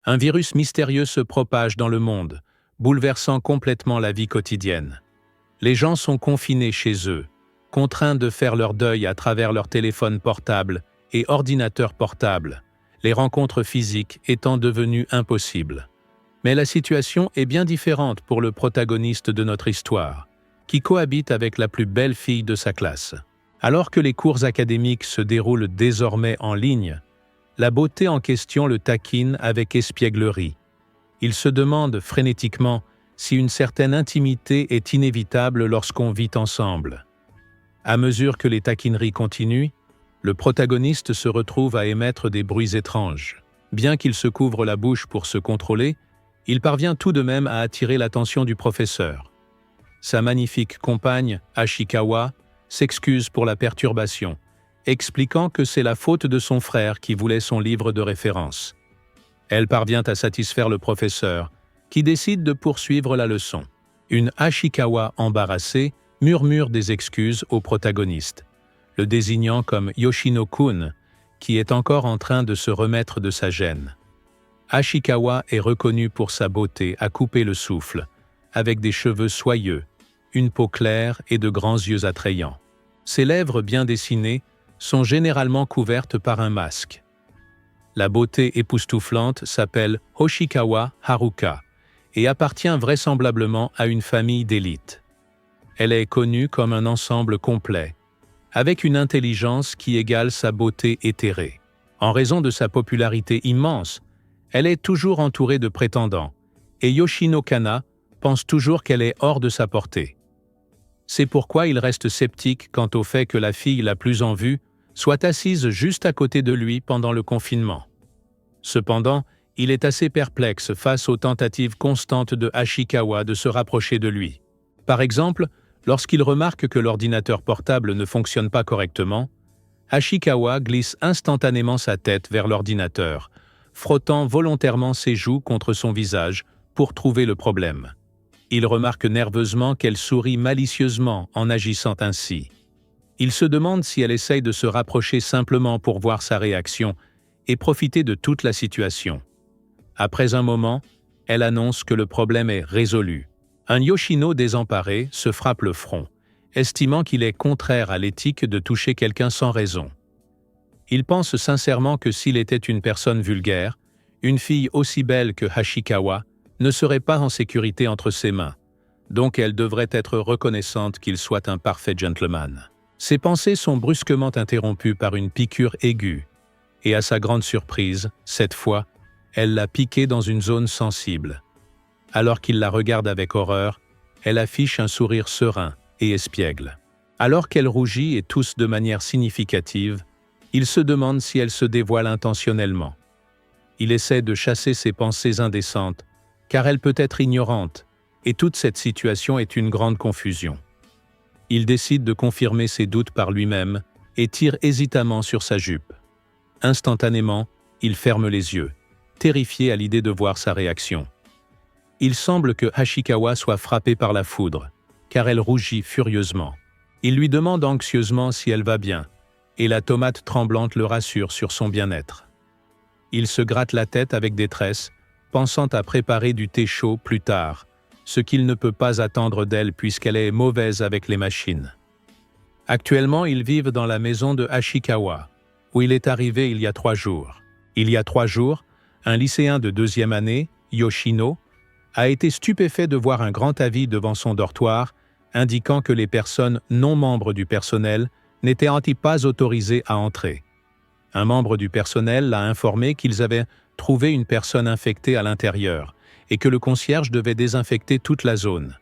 Un virus mystérieux se propage dans le monde, bouleversant complètement la vie quotidienne. Les gens sont confinés chez eux, contraints de faire leur deuil à travers leurs téléphones portables et ordinateurs portables, les rencontres physiques étant devenues impossibles. Mais la situation est bien différente pour le protagoniste de notre histoire, qui cohabite avec la plus belle fille de sa classe. Alors que les cours académiques se déroulent désormais en ligne, la beauté en question le taquine avec espièglerie. Il se demande frénétiquement si une certaine intimité est inévitable lorsqu'on vit ensemble. À mesure que les taquineries continuent, le protagoniste se retrouve à émettre des bruits étranges. Bien qu'il se couvre la bouche pour se contrôler, il parvient tout de même à attirer l'attention du professeur. Sa magnifique compagne, Ashikawa, s'excuse pour la perturbation, expliquant que c'est la faute de son frère qui voulait son livre de référence. Elle parvient à satisfaire le professeur, qui décide de poursuivre la leçon. Une Ashikawa embarrassée murmure des excuses au protagoniste, le désignant comme Yoshino-kun, qui est encore en train de se remettre de sa gêne. Ashikawa est reconnue pour sa beauté à couper le souffle, avec des cheveux soyeux, une peau claire et de grands yeux attrayants. Ses lèvres bien dessinées sont généralement couvertes par un masque. La beauté époustouflante s'appelle Hoshikawa Haruka et appartient vraisemblablement à une famille d'élite. Elle est connue comme un ensemble complet, avec une intelligence qui égale sa beauté éthérée. En raison de sa popularité immense, elle est toujours entourée de prétendants, et Yoshino Kana pense toujours qu'elle est hors de sa portée. C'est pourquoi il reste sceptique quant au fait que la fille la plus en vue soit assise juste à côté de lui pendant le confinement. Cependant, il est assez perplexe face aux tentatives constantes de Ashikawa de se rapprocher de lui. Par exemple, lorsqu'il remarque que l'ordinateur portable ne fonctionne pas correctement, Ashikawa glisse instantanément sa tête vers l'ordinateur, frottant volontairement ses joues contre son visage pour trouver le problème. Il remarque nerveusement qu'elle sourit malicieusement en agissant ainsi. Il se demande si elle essaye de se rapprocher simplement pour voir sa réaction et profiter de toute la situation. Après un moment, elle annonce que le problème est résolu. Un Yoshino désemparé se frappe le front, estimant qu'il est contraire à l'éthique de toucher quelqu'un sans raison. Il pense sincèrement que s'il était une personne vulgaire, une fille aussi belle que Ashikawa ne serait pas en sécurité entre ses mains, donc elle devrait être reconnaissante qu'il soit un parfait gentleman. Ses pensées sont brusquement interrompues par une piqûre aiguë, et à sa grande surprise, cette fois, elle l'a piqué dans une zone sensible. Alors qu'il la regarde avec horreur, elle affiche un sourire serein et espiègle. Alors qu'elle rougit et tousse de manière significative, il se demande si elle se dévoile intentionnellement. Il essaie de chasser ses pensées indécentes, car elle peut être ignorante, et toute cette situation est une grande confusion. Il décide de confirmer ses doutes par lui-même et tire hésitamment sur sa jupe. Instantanément, il ferme les yeux, terrifié à l'idée de voir sa réaction. Il semble que Ashikawa soit frappée par la foudre, car elle rougit furieusement. Il lui demande anxieusement si elle va bien, et la tomate tremblante le rassure sur son bien-être. Il se gratte la tête avec détresse, pensant à préparer du thé chaud plus tard, ce qu'il ne peut pas attendre d'elle puisqu'elle est mauvaise avec les machines. Actuellement, ils vivent dans la maison de Ashikawa, où il est arrivé il y a 3 jours. Il y a 3 jours, un lycéen de 2e année, Yoshino, a été stupéfait de voir un grand avis devant son dortoir indiquant que les personnes non membres du personnel n'étaient pas autorisées à entrer. Un membre du personnel l'a informé qu'ils avaient trouvé une personne infectée à l'intérieur et que le concierge devait désinfecter toute la zone.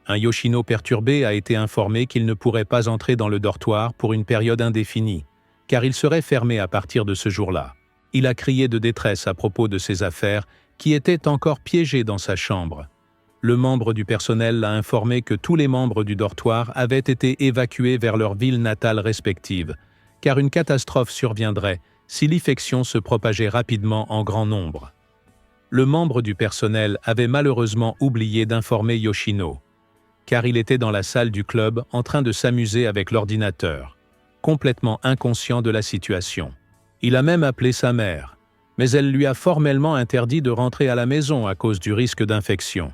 Un Yoshino perturbé a été informé qu'il ne pourrait pas entrer dans le dortoir pour une période indéfinie, car il serait fermé à partir de ce jour-là. Il a crié de détresse à propos de ses affaires qui étaient encore piégées dans sa chambre. Le membre du personnel l'a informé que tous les membres du dortoir avaient été évacués vers leurs villes natales respectives, car une catastrophe surviendrait si l'infection se propageait rapidement en grand nombre. Le membre du personnel avait malheureusement oublié d'informer Yoshino, car il était dans la salle du club en train de s'amuser avec l'ordinateur, complètement inconscient de la situation. Il a même appelé sa mère, mais elle lui a formellement interdit de rentrer à la maison à cause du risque d'infection.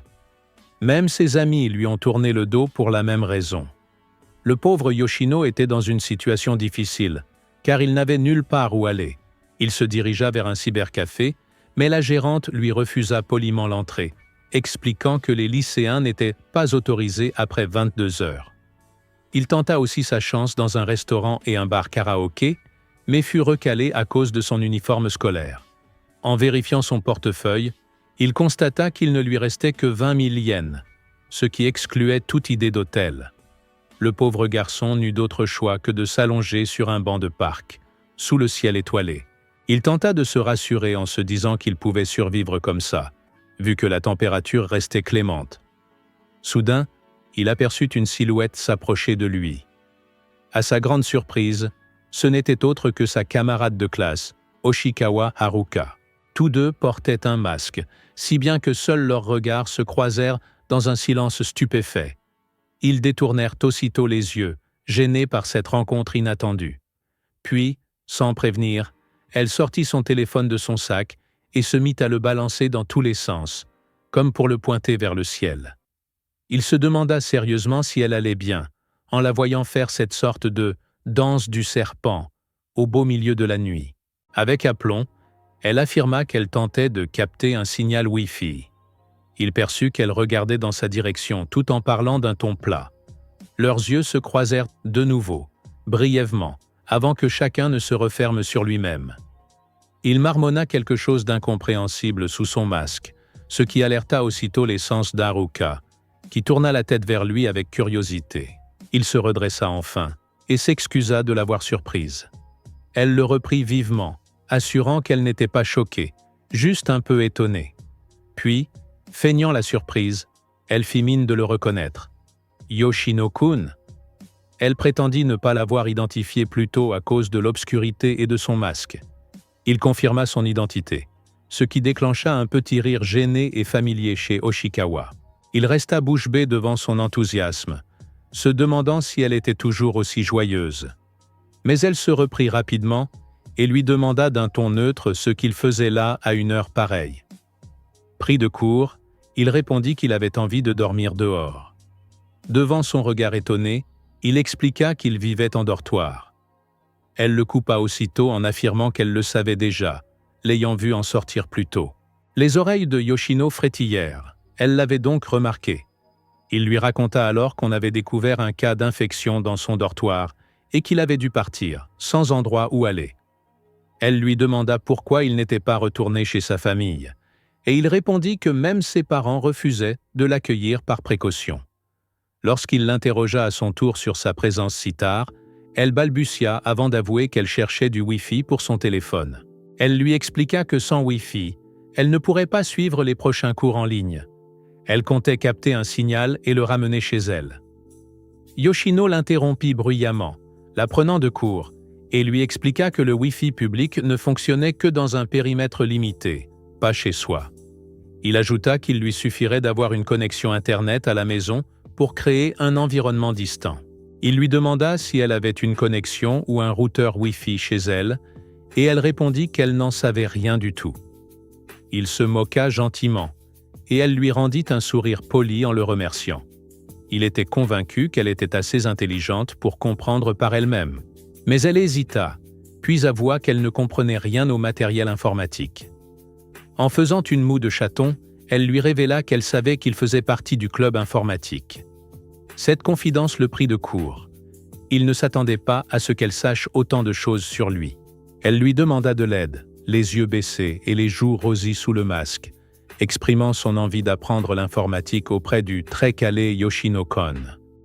Même ses amis lui ont tourné le dos pour la même raison. Le pauvre Yoshino était dans une situation difficile, car il n'avait nulle part où aller. Il se dirigea vers un cybercafé, mais la gérante lui refusa poliment l'entrée, expliquant que les lycéens n'étaient pas autorisés après 22 heures. Il tenta aussi sa chance dans un restaurant et un bar karaoké, mais fut recalé à cause de son uniforme scolaire. En vérifiant son portefeuille, il constata qu'il ne lui restait que 20 000 yens, ce qui excluait toute idée d'hôtel. Le pauvre garçon n'eut d'autre choix que de s'allonger sur un banc de parc, sous le ciel étoilé. Il tenta de se rassurer en se disant qu'il pouvait survivre comme ça, vu que la température restait clémente. Soudain, il aperçut une silhouette s'approcher de lui. À sa grande surprise, ce n'était autre que sa camarade de classe, Oshikawa Haruka. Tous deux portaient un masque, si bien que seuls leurs regards se croisèrent dans un silence stupéfait. Ils détournèrent aussitôt les yeux, gênés par cette rencontre inattendue. Puis, sans prévenir, elle sortit son téléphone de son sac et se mit à le balancer dans tous les sens, comme pour le pointer vers le ciel. Il se demanda sérieusement si elle allait bien, en la voyant faire cette sorte de « danse du serpent » au beau milieu de la nuit. Avec aplomb, elle affirma qu'elle tentait de capter un signal Wi-Fi. Il perçut qu'elle regardait dans sa direction tout en parlant d'un ton plat. Leurs yeux se croisèrent de nouveau, brièvement, avant que chacun ne se referme sur lui-même. Il marmonna quelque chose d'incompréhensible sous son masque, ce qui alerta aussitôt les sens d'Haruka, qui tourna la tête vers lui avec curiosité. Il se redressa enfin et s'excusa de l'avoir surprise. Elle le reprit vivement, assurant qu'elle n'était pas choquée, juste un peu étonnée. Puis, feignant la surprise, elle fit mine de le reconnaître. « Yoshino-kun » Elle prétendit ne pas l'avoir identifié plus tôt à cause de l'obscurité et de son masque. Il confirma son identité, ce qui déclencha un petit rire gêné et familier chez Oshikawa. Il resta bouche bée devant son enthousiasme, se demandant si elle était toujours aussi joyeuse. Mais elle se reprit rapidement et lui demanda d'un ton neutre ce qu'il faisait là à une heure pareille. Pris de court, il répondit qu'il avait envie de dormir dehors. Devant son regard étonné, il expliqua qu'il vivait en dortoir. Elle le coupa aussitôt en affirmant qu'elle le savait déjà, l'ayant vu en sortir plus tôt. Les oreilles de Yoshino frétillèrent, elle l'avait donc remarqué. Il lui raconta alors qu'on avait découvert un cas d'infection dans son dortoir et qu'il avait dû partir, sans endroit où aller. Elle lui demanda pourquoi il n'était pas retourné chez sa famille, et il répondit que même ses parents refusaient de l'accueillir par précaution. Lorsqu'il l'interrogea à son tour sur sa présence si tard, elle balbutia avant d'avouer qu'elle cherchait du Wi-Fi pour son téléphone. Elle lui expliqua que sans Wi-Fi, elle ne pourrait pas suivre les prochains cours en ligne. Elle comptait capter un signal et le ramener chez elle. Yoshino l'interrompit bruyamment, la prenant de court, et lui expliqua que le Wi-Fi public ne fonctionnait que dans un périmètre limité, pas chez soi. Il ajouta qu'il lui suffirait d'avoir une connexion Internet à la maison pour créer un environnement distant. Il lui demanda si elle avait une connexion ou un routeur Wi-Fi chez elle, et elle répondit qu'elle n'en savait rien du tout. Il se moqua gentiment, et elle lui rendit un sourire poli en le remerciant. Il était convaincu qu'elle était assez intelligente pour comprendre par elle-même. Mais elle hésita, puis avoua qu'elle ne comprenait rien au matériel informatique. En faisant une moue de chaton, elle lui révéla qu'elle savait qu'il faisait partie du club informatique. Cette confidence le prit de court. Il ne s'attendait pas à ce qu'elle sache autant de choses sur lui. Elle lui demanda de l'aide, les yeux baissés et les joues rosies sous le masque, exprimant son envie d'apprendre l'informatique auprès du très calé Yoshino-kon.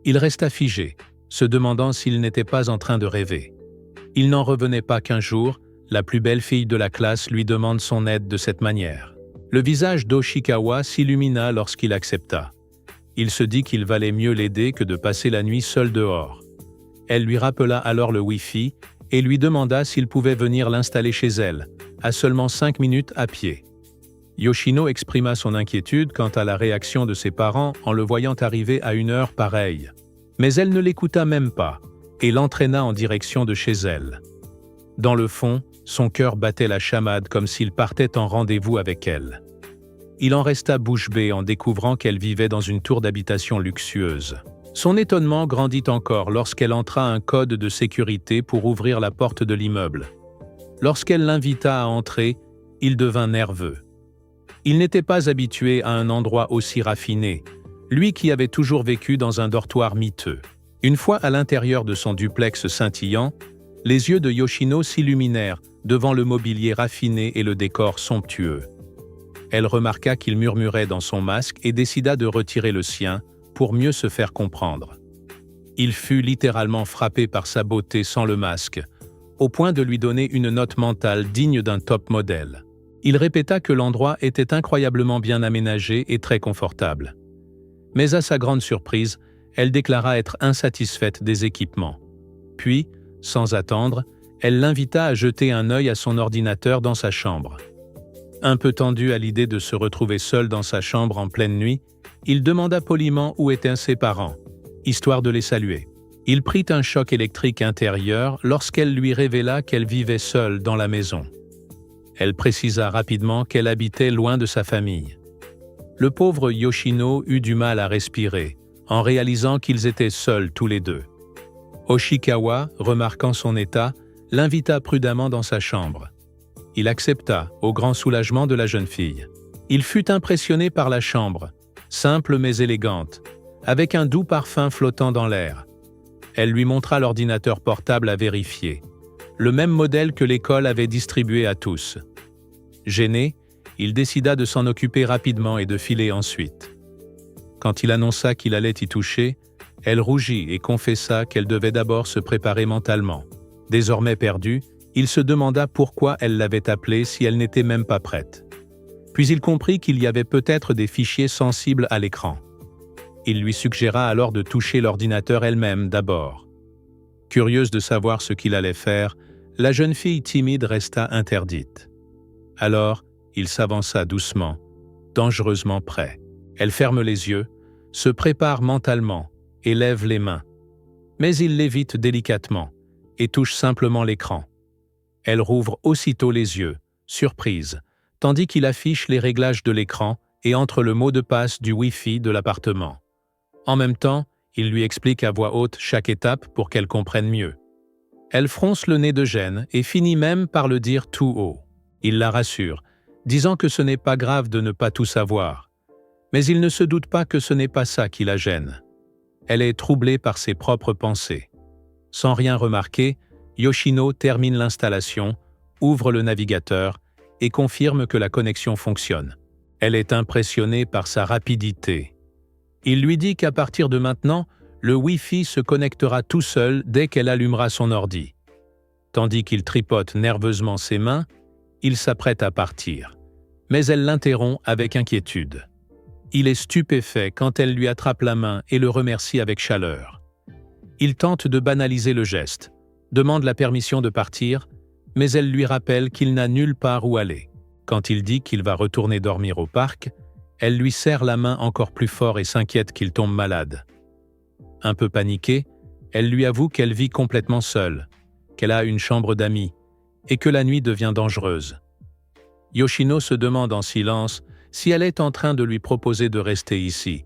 Il resta figé, se demandant s'il n'était pas en train de rêver. Il n'en revenait pas qu'un jour, la plus belle fille de la classe lui demande son aide de cette manière. Le visage d'Oshikawa s'illumina lorsqu'il accepta. Il se dit qu'il valait mieux l'aider que de passer la nuit seul dehors. Elle lui rappela alors le Wi-Fi et lui demanda s'il pouvait venir l'installer chez elle, à seulement 5 minutes à pied. Yoshino exprima son inquiétude quant à la réaction de ses parents en le voyant arriver à une heure pareille. Mais elle ne l'écouta même pas et l'entraîna en direction de chez elle. Dans le fond, Son cœur battait la chamade comme s'il partait en rendez-vous avec elle. Il en resta bouche bée en découvrant qu'elle vivait dans une tour d'habitation luxueuse. Son étonnement grandit encore lorsqu'elle entra un code de sécurité pour ouvrir la porte de l'immeuble. Lorsqu'elle l'invita à entrer, il devint nerveux. Il n'était pas habitué à un endroit aussi raffiné, lui qui avait toujours vécu dans un dortoir miteux. Une fois à l'intérieur de son duplex scintillant, les yeux de Yoshino s'illuminèrent devant le mobilier raffiné et le décor somptueux. Elle remarqua qu'il murmurait dans son masque et décida de retirer le sien pour mieux se faire comprendre. Il fut littéralement frappé par sa beauté sans le masque, au point de lui donner une note mentale digne d'un top modèle. Il répéta que l'endroit était incroyablement bien aménagé et très confortable. Mais à sa grande surprise, elle déclara être insatisfaite des équipements. Puis, sans attendre, elle l'invita à jeter un œil à son ordinateur dans sa chambre. Un peu tendu à l'idée de se retrouver seul dans sa chambre en pleine nuit, il demanda poliment où étaient ses parents, histoire de les saluer. Il prit un choc électrique intérieur lorsqu'elle lui révéla qu'elle vivait seule dans la maison. Elle précisa rapidement qu'elle habitait loin de sa famille. Le pauvre Yoshino eut du mal à respirer, en réalisant qu'ils étaient seuls tous les deux. Hoshikawa, remarquant son état, l'invita prudemment dans sa chambre. Il accepta, au grand soulagement de la jeune fille. Il fut impressionné par la chambre, simple mais élégante, avec un doux parfum flottant dans l'air. Elle lui montra l'ordinateur portable à vérifier, le même modèle que l'école avait distribué à tous. Gêné, il décida de s'en occuper rapidement et de filer ensuite. Quand il annonça qu'il allait y toucher, elle rougit et confessa qu'elle devait d'abord se préparer mentalement. Désormais perdu, il se demanda pourquoi elle l'avait appelée si elle n'était même pas prête. Puis il comprit qu'il y avait peut-être des fichiers sensibles à l'écran. Il lui suggéra alors de toucher l'ordinateur elle-même d'abord. Curieuse de savoir ce qu'il allait faire, la jeune fille timide resta interdite. Alors, il s'avança doucement, dangereusement près. Elle ferme les yeux, se prépare mentalement et lève les mains. Mais il l'évite délicatement et touche simplement l'écran. Elle rouvre aussitôt les yeux, surprise, tandis qu'il affiche les réglages de l'écran et entre le mot de passe du Wi-Fi de l'appartement. En même temps, il lui explique à voix haute chaque étape pour qu'elle comprenne mieux. Elle fronce le nez de gêne et finit même par le dire tout haut. Il la rassure, disant que ce n'est pas grave de ne pas tout savoir. Mais il ne se doute pas que ce n'est pas ça qui la gêne. Elle est troublée par ses propres pensées. Sans rien remarquer, Yoshino termine l'installation, ouvre le navigateur et confirme que la connexion fonctionne. Elle est impressionnée par sa rapidité. Il lui dit qu'à partir de maintenant, le Wi-Fi se connectera tout seul dès qu'elle allumera son ordi. Tandis qu'il tripote nerveusement ses mains, il s'apprête à partir. Mais elle l'interrompt avec inquiétude. Il est stupéfait quand elle lui attrape la main et le remercie avec chaleur. Il tente de banaliser le geste, demande la permission de partir, mais elle lui rappelle qu'il n'a nulle part où aller. Quand il dit qu'il va retourner dormir au parc, elle lui serre la main encore plus fort et s'inquiète qu'il tombe malade. Un peu paniquée, elle lui avoue qu'elle vit complètement seule, qu'elle a une chambre d'amis et que la nuit devient dangereuse. Yoshino se demande en silence si elle est en train de lui proposer de rester ici,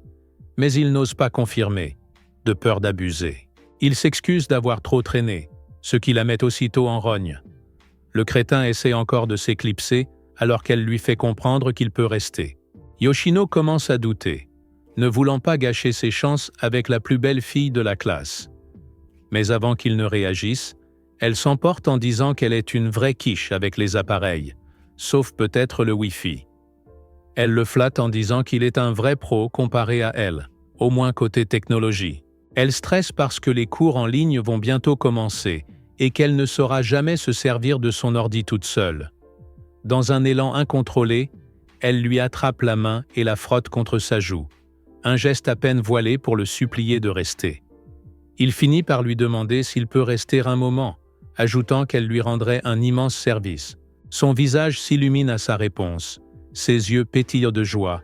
mais il n'ose pas confirmer, de peur d'abuser. Il s'excuse d'avoir trop traîné, ce qui la met aussitôt en rogne. Le crétin essaie encore de s'éclipser alors qu'elle lui fait comprendre qu'il peut rester. Yoshino commence à douter, ne voulant pas gâcher ses chances avec la plus belle fille de la classe. Mais avant qu'il ne réagisse, elle s'emporte en disant qu'elle est une vraie quiche avec les appareils, sauf peut-être le Wi-Fi. Elle le flatte en disant qu'il est un vrai pro comparé à elle, au moins côté technologie. Elle stresse parce que les cours en ligne vont bientôt commencer et qu'elle ne saura jamais se servir de son ordi toute seule. Dans un élan incontrôlé, elle lui attrape la main et la frotte contre sa joue, un geste à peine voilé pour le supplier de rester. Il finit par lui demander s'il peut rester un moment, ajoutant qu'elle lui rendrait un immense service. Son visage s'illumine à sa réponse, ses yeux pétillent de joie,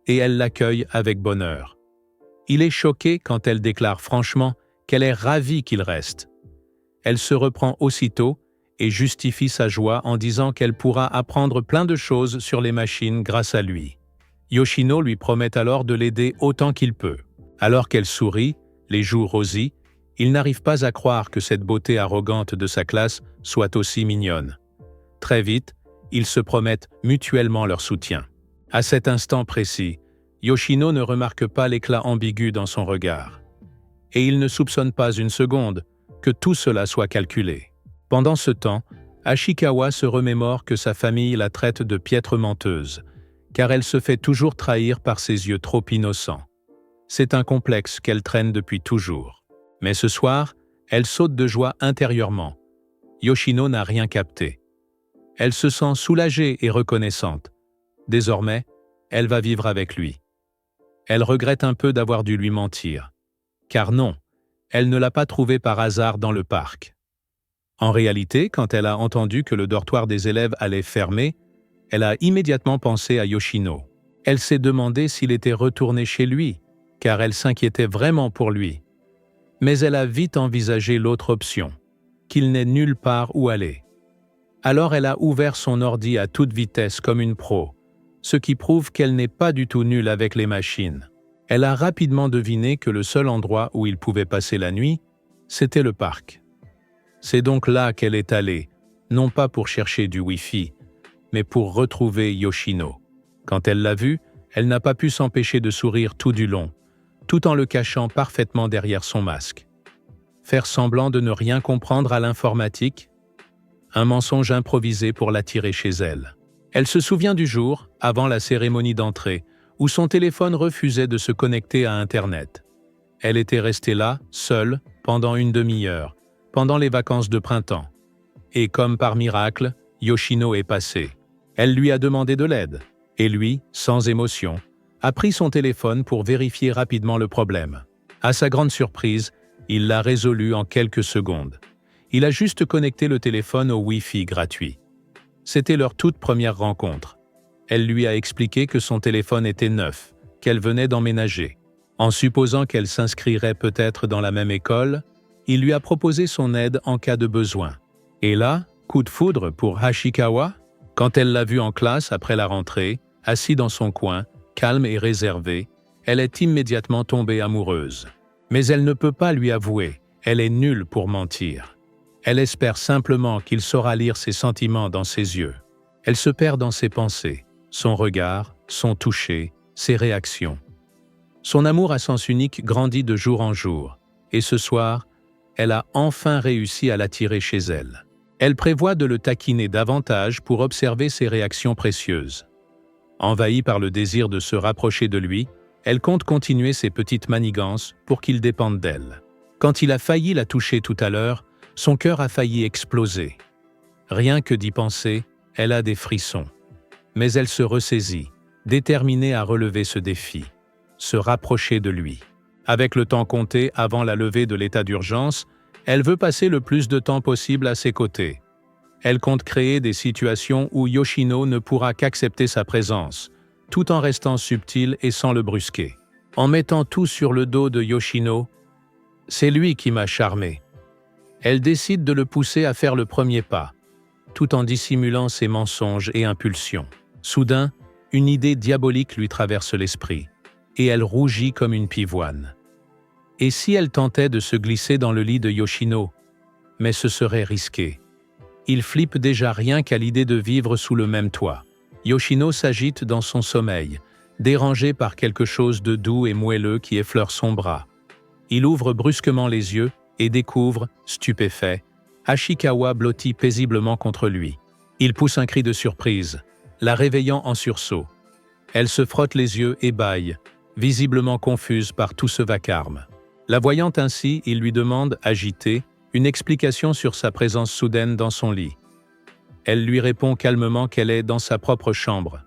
et elle l'accueille avec bonheur. Il est choqué quand elle déclare franchement qu'elle est ravie qu'il reste. Elle se reprend aussitôt et justifie sa joie en disant qu'elle pourra apprendre plein de choses sur les machines grâce à lui. Yoshino lui promet alors de l'aider autant qu'il peut. Alors qu'elle sourit, les joues rosies, il n'arrive pas à croire que cette beauté arrogante de sa classe soit aussi mignonne. Très vite, ils se promettent mutuellement leur soutien. À cet instant précis, Yoshino ne remarque pas l'éclat ambigu dans son regard. Et il ne soupçonne pas une seconde que tout cela soit calculé. Pendant ce temps, Ashikawa se remémore que sa famille la traite de piètre menteuse, car elle se fait toujours trahir par ses yeux trop innocents. C'est un complexe qu'elle traîne depuis toujours. Mais ce soir, elle saute de joie intérieurement. Yoshino n'a rien capté. Elle se sent soulagée et reconnaissante. Désormais, elle va vivre avec lui. Elle regrette un peu d'avoir dû lui mentir. Car non, elle ne l'a pas trouvé par hasard dans le parc. En réalité, quand elle a entendu que le dortoir des élèves allait fermer, elle a immédiatement pensé à Yoshino. Elle s'est demandé s'il était retourné chez lui, car elle s'inquiétait vraiment pour lui. Mais elle a vite envisagé l'autre option, qu'il n'ait nulle part où aller. Alors elle a ouvert son ordi à toute vitesse comme une pro, ce qui prouve qu'elle n'est pas du tout nulle avec les machines. Elle a rapidement deviné que le seul endroit où il pouvait passer la nuit, c'était le parc. C'est donc là qu'elle est allée, non pas pour chercher du Wi-Fi, mais pour retrouver Yoshino. Quand elle l'a vu, elle n'a pas pu s'empêcher de sourire tout du long, tout en le cachant parfaitement derrière son masque. Faire semblant de ne rien comprendre à l'informatique, un mensonge improvisé pour l'attirer chez elle. Elle se souvient du jour, avant la cérémonie d'entrée, où son téléphone refusait de se connecter à Internet. Elle était restée là, seule, pendant une demi-heure, pendant les vacances de printemps. Et comme par miracle, Yoshino est passé. Elle lui a demandé de l'aide, et lui, sans émotion, a pris son téléphone pour vérifier rapidement le problème. À sa grande surprise, il l'a résolu en quelques secondes. Il a juste connecté le téléphone au Wi-Fi gratuit. C'était leur toute première rencontre. Elle lui a expliqué que son téléphone était neuf, qu'elle venait d'emménager. En supposant qu'elle s'inscrirait peut-être dans la même école, il lui a proposé son aide en cas de besoin. Et là, coup de foudre pour Ashikawa. Quand elle l'a vu en classe après la rentrée, assis dans son coin, calme et réservé, elle est immédiatement tombée amoureuse. Mais elle ne peut pas lui avouer, elle est nulle pour mentir. Elle espère simplement qu'il saura lire ses sentiments dans ses yeux. Elle se perd dans ses pensées, son regard, son toucher, ses réactions. Son amour à sens unique grandit de jour en jour, et ce soir, elle a enfin réussi à l'attirer chez elle. Elle prévoit de le taquiner davantage pour observer ses réactions précieuses. Envahie par le désir de se rapprocher de lui, elle compte continuer ses petites manigances pour qu'il dépende d'elle. Quand il a failli la toucher tout à l'heure, son cœur a failli exploser. Rien que d'y penser, elle a des frissons. Mais elle se ressaisit, déterminée à relever ce défi, se rapprocher de lui. Avec le temps compté avant la levée de l'état d'urgence, elle veut passer le plus de temps possible à ses côtés. Elle compte créer des situations où Yoshino ne pourra qu'accepter sa présence, tout en restant subtil et sans le brusquer. En mettant tout sur le dos de Yoshino, c'est lui qui m'a charmé. Elle décide de le pousser à faire le premier pas, tout en dissimulant ses mensonges et impulsions. Soudain, une idée diabolique lui traverse l'esprit, et elle rougit comme une pivoine. Et si elle tentait de se glisser dans le lit de Yoshino? Mais ce serait risqué. Il flippe déjà rien qu'à l'idée de vivre sous le même toit. Yoshino s'agite dans son sommeil, dérangé par quelque chose de doux et moelleux qui effleure son bras. Il ouvre brusquement les yeux et découvre, stupéfait, Ashikawa blotti paisiblement contre lui. Il pousse un cri de surprise, la réveillant en sursaut. Elle se frotte les yeux et bâille, visiblement confuse par tout ce vacarme. La voyant ainsi, il lui demande, agité, une explication sur sa présence soudaine dans son lit. Elle lui répond calmement qu'elle est dans sa propre chambre.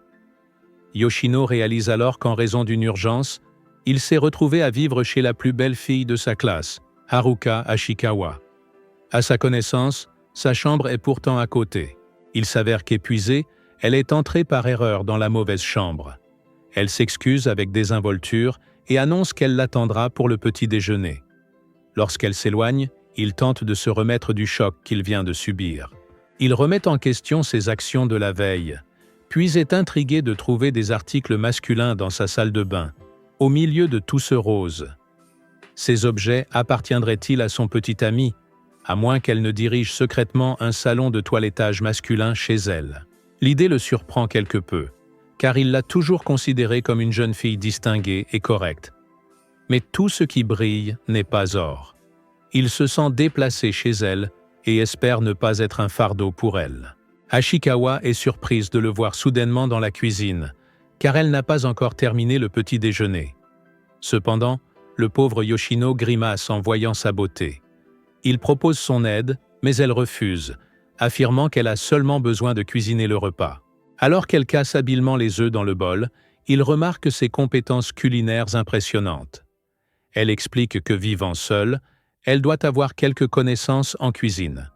Yoshino réalise alors qu'en raison d'une urgence, il s'est retrouvé à vivre chez la plus belle fille de sa classe, Haruka Ashikawa. À sa connaissance, sa chambre est pourtant à côté. Il s'avère qu'épuisée, elle est entrée par erreur dans la mauvaise chambre. Elle s'excuse avec désinvolture et annonce qu'elle l'attendra pour le petit déjeuner. Lorsqu'elle s'éloigne, il tente de se remettre du choc qu'il vient de subir. Il remet en question ses actions de la veille, puis est intrigué de trouver des articles masculins dans sa salle de bain, au milieu de tout ce rose. Ces objets appartiendraient-ils à son petit ami, à moins qu'elle ne dirige secrètement un salon de toilettage masculin chez elle? L'idée le surprend quelque peu, car il l'a toujours considérée comme une jeune fille distinguée et correcte. Mais tout ce qui brille n'est pas or. Il se sent déplacé chez elle et espère ne pas être un fardeau pour elle. Hashikawa est surprise de le voir soudainement dans la cuisine, car elle n'a pas encore terminé le petit déjeuner. Cependant, le pauvre Yoshino grimace en voyant sa beauté. Il propose son aide, mais elle refuse, affirmant qu'elle a seulement besoin de cuisiner le repas. Alors qu'elle casse habilement les œufs dans le bol, il remarque ses compétences culinaires impressionnantes. Elle explique que vivant seule, elle doit avoir quelques connaissances en cuisine.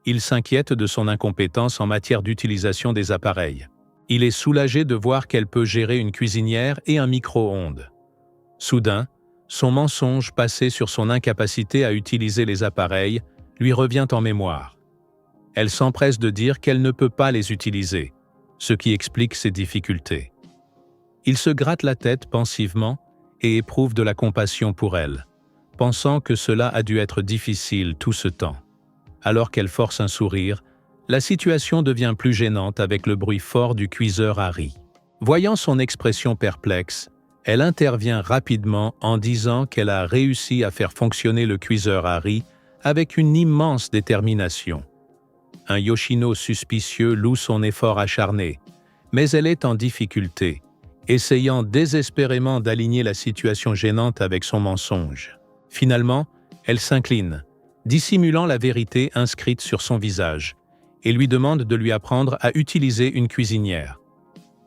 Il s'inquiète de son incompétence en matière d'utilisation des appareils. Il est soulagé de voir qu'elle peut gérer une cuisinière et un micro-ondes. Soudain, son mensonge passé sur son incapacité à utiliser les appareils lui revient en mémoire. Elle s'empresse de dire qu'elle ne peut pas les utiliser, ce qui explique ses difficultés. Il se gratte la tête pensivement et éprouve de la compassion pour elle, pensant que cela a dû être difficile tout ce temps. Alors qu'elle force un sourire, la situation devient plus gênante avec le bruit fort du cuiseur à riz. Voyant son expression perplexe, elle intervient rapidement en disant qu'elle a réussi à faire fonctionner le cuiseur à riz avec une immense détermination. Un Yoshino suspicieux loue son effort acharné, mais elle est en difficulté, essayant désespérément d'aligner la situation gênante avec son mensonge. Finalement, elle s'incline, dissimulant la vérité inscrite sur son visage, et lui demande de lui apprendre à utiliser une cuisinière.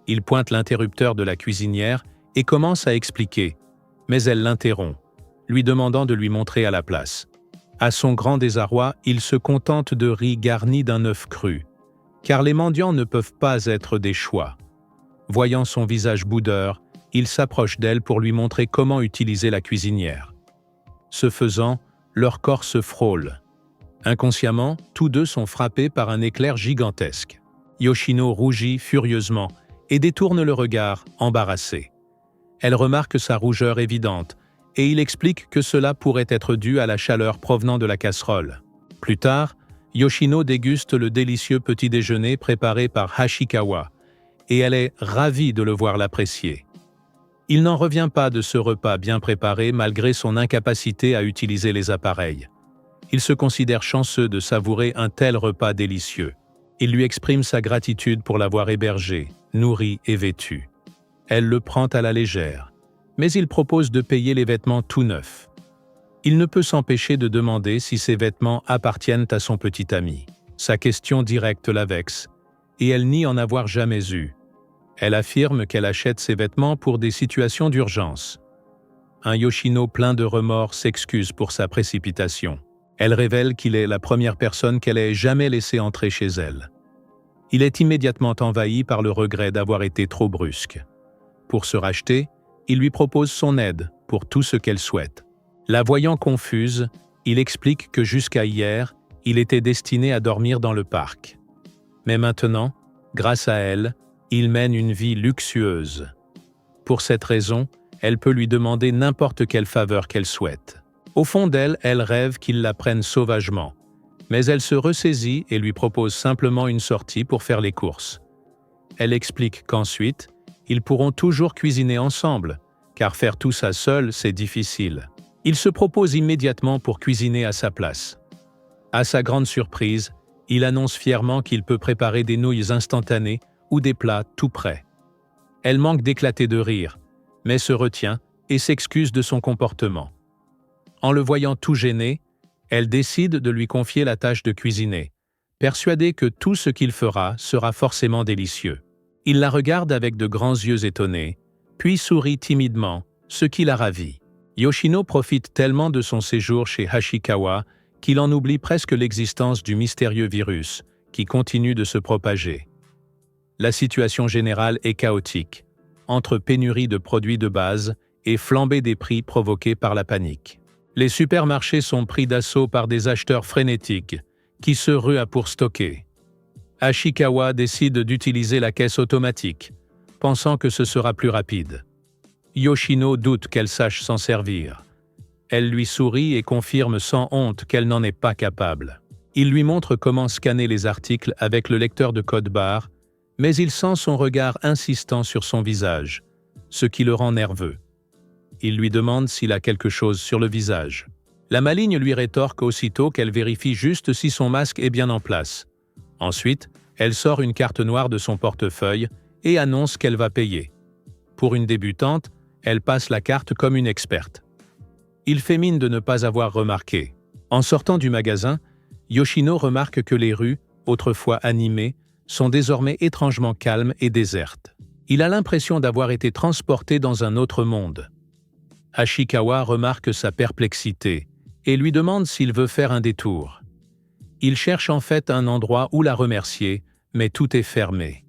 Il pointe l'interrupteur de la cuisinière et commence à expliquer, mais elle l'interrompt, lui demandant de lui montrer à la place. À son grand désarroi, il se contente de riz garni d'un œuf cru, car les mendiants ne peuvent pas être des choix. Voyant son visage boudeur, il s'approche d'elle pour lui montrer comment utiliser la cuisinière. Ce faisant, leur corps se frôle. Inconsciemment, tous deux sont frappés par un éclair gigantesque. Yoshino rougit furieusement et détourne le regard, embarrassé. Elle remarque sa rougeur évidente, et il explique que cela pourrait être dû à la chaleur provenant de la casserole. Plus tard, Yoshino déguste le délicieux petit déjeuner préparé par Hashikawa, et elle est ravie de le voir l'apprécier. Il n'en revient pas de ce repas bien préparé malgré son incapacité à utiliser les appareils. Il se considère chanceux de savourer un tel repas délicieux. Il lui exprime sa gratitude pour l'avoir hébergé, nourri et vêtu. Elle le prend à la légère, mais il propose de payer les vêtements tout neufs. Il ne peut s'empêcher de demander si ces vêtements appartiennent à son petit ami. Sa question directe la vexe, et elle nie en avoir jamais eu. Elle affirme qu'elle achète ces vêtements pour des situations d'urgence. Un Yoshino plein de remords s'excuse pour sa précipitation. Elle révèle qu'il est la première personne qu'elle ait jamais laissé entrer chez elle. Il est immédiatement envahi par le regret d'avoir été trop brusque. Pour se racheter, il lui propose son aide pour tout ce qu'elle souhaite. La voyant confuse, il explique que jusqu'à hier, il était destiné à dormir dans le parc. Mais maintenant, grâce à elle, il mène une vie luxueuse. Pour cette raison, elle peut lui demander n'importe quelle faveur qu'elle souhaite. Au fond d'elle, elle rêve qu'il la prenne sauvagement, mais elle se ressaisit et lui propose simplement une sortie pour faire les courses. Elle explique qu'ensuite, ils pourront toujours cuisiner ensemble, car faire tout ça seul, c'est difficile. Il se propose immédiatement pour cuisiner à sa place. À sa grande surprise, il annonce fièrement qu'il peut préparer des nouilles instantanées ou des plats tout prêts. Elle manque d'éclater de rire, mais se retient et s'excuse de son comportement. En le voyant tout gêné, elle décide de lui confier la tâche de cuisiner, persuadée que tout ce qu'il fera sera forcément délicieux. Il la regarde avec de grands yeux étonnés, puis sourit timidement, ce qui la ravit. Yoshino profite tellement de son séjour chez Hashikawa qu'il en oublie presque l'existence du mystérieux virus qui continue de se propager. La situation générale est chaotique, entre pénurie de produits de base et flambée des prix provoquée par la panique. Les supermarchés sont pris d'assaut par des acheteurs frénétiques qui se ruent pour stocker. Ashikawa décide d'utiliser la caisse automatique, pensant que ce sera plus rapide. Yoshino doute qu'elle sache s'en servir. Elle lui sourit et confirme sans honte qu'elle n'en est pas capable. Il lui montre comment scanner les articles avec le lecteur de code barre, mais il sent son regard insistant sur son visage, ce qui le rend nerveux. Il lui demande s'il a quelque chose sur le visage. La maligne lui rétorque aussitôt qu'elle vérifie juste si son masque est bien en place. Ensuite, elle sort une carte noire de son portefeuille et annonce qu'elle va payer. Pour une débutante, elle passe la carte comme une experte. Il fait mine de ne pas avoir remarqué. En sortant du magasin, Yoshino remarque que les rues, autrefois animées, sont désormais étrangement calmes et désertes. Il a l'impression d'avoir été transporté dans un autre monde. Ashikawa remarque sa perplexité et lui demande s'il veut faire un détour. Il cherche en fait un endroit où la remercier, mais tout est fermé.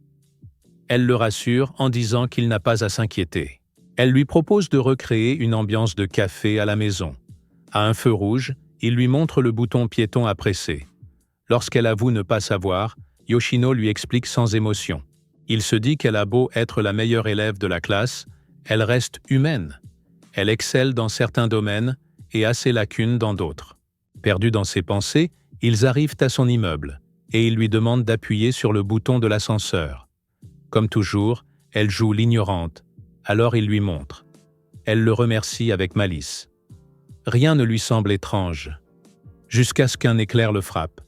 Elle le rassure en disant qu'il n'a pas à s'inquiéter. Elle lui propose de recréer une ambiance de café à la maison. À un feu rouge, il lui montre le bouton piéton à presser. Lorsqu'elle avoue ne pas savoir, Yoshino lui explique sans émotion. Il se dit qu'elle a beau être la meilleure élève de la classe, elle reste humaine. Elle excelle dans certains domaines et a ses lacunes dans d'autres. Perdu dans ses pensées, ils arrivent à son immeuble et il lui demande d'appuyer sur le bouton de l'ascenseur. Comme toujours, elle joue l'ignorante, alors il lui montre. Elle le remercie avec malice. Rien ne lui semble étrange, jusqu'à ce qu'un éclair le frappe.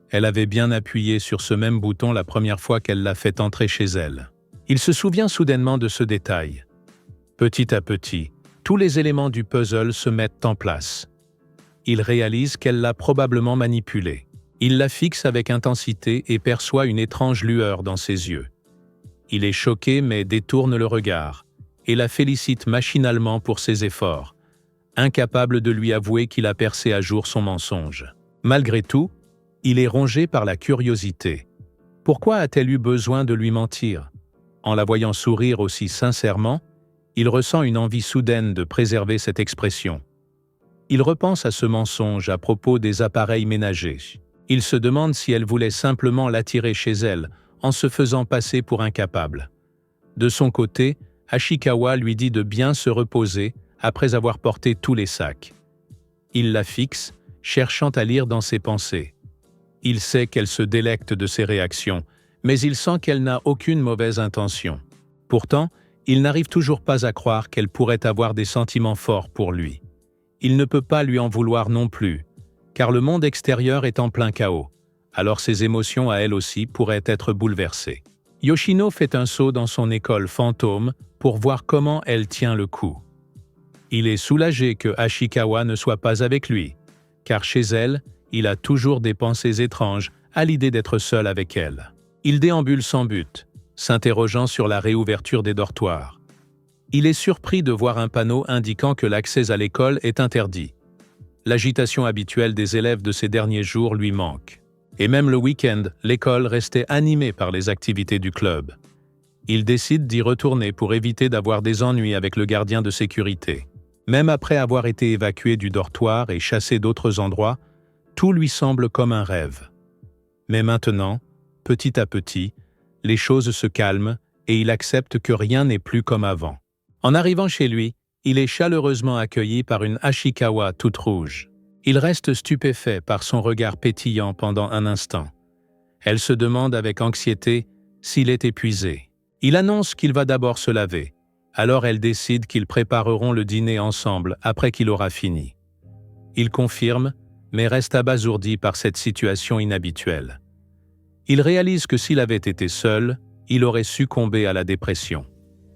Elle avait bien appuyé sur ce même bouton la première fois qu'elle l'a fait entrer chez elle. Il se souvient soudainement de ce détail. Petit à petit, tous les éléments du puzzle se mettent en place. Il réalise qu'elle l'a probablement manipulée. Il la fixe avec intensité et perçoit une étrange lueur dans ses yeux. Il est choqué mais détourne le regard et la félicite machinalement pour ses efforts, incapable de lui avouer qu'il a percé à jour son mensonge. Malgré tout, il est rongé par la curiosité. Pourquoi a-t-elle eu besoin de lui mentir? En la voyant sourire aussi sincèrement, il ressent une envie soudaine de préserver cette expression. Il repense à ce mensonge à propos des appareils ménagers. Il se demande si elle voulait simplement l'attirer chez elle en se faisant passer pour incapable. De son côté, Ashikawa lui dit de bien se reposer après avoir porté tous les sacs. Il la fixe, cherchant à lire dans ses pensées. Il sait qu'elle se délecte de ses réactions, mais il sent qu'elle n'a aucune mauvaise intention. Pourtant, il n'arrive toujours pas à croire qu'elle pourrait avoir des sentiments forts pour lui. Il ne peut pas lui en vouloir non plus, car le monde extérieur est en plein chaos, alors ses émotions à elle aussi pourraient être bouleversées. Yoshino fait un saut dans son école fantôme pour voir comment elle tient le coup. Il est soulagé que Ashikawa ne soit pas avec lui, car chez elle, il a toujours des pensées étranges à l'idée d'être seul avec elle. Il déambule sans but, s'interrogeant sur la réouverture des dortoirs. Il est surpris de voir un panneau indiquant que l'accès à l'école est interdit. L'agitation habituelle des élèves de ces derniers jours lui manque. Et même le week-end, l'école restait animée par les activités du club. Il décide d'y retourner pour éviter d'avoir des ennuis avec le gardien de sécurité. Même après avoir été évacué du dortoir et chassé d'autres endroits, tout lui semble comme un rêve. Mais maintenant, petit à petit, les choses se calment et il accepte que rien n'est plus comme avant. En arrivant chez lui, il est chaleureusement accueilli par une Ashikawa toute rouge. Il reste stupéfait par son regard pétillant pendant un instant. Elle se demande avec anxiété s'il est épuisé. Il annonce qu'il va d'abord se laver. Alors elle décide qu'ils prépareront le dîner ensemble après qu'il aura fini. Il confirme, mais reste abasourdi par cette situation inhabituelle. Il réalise que s'il avait été seul, il aurait succombé à la dépression.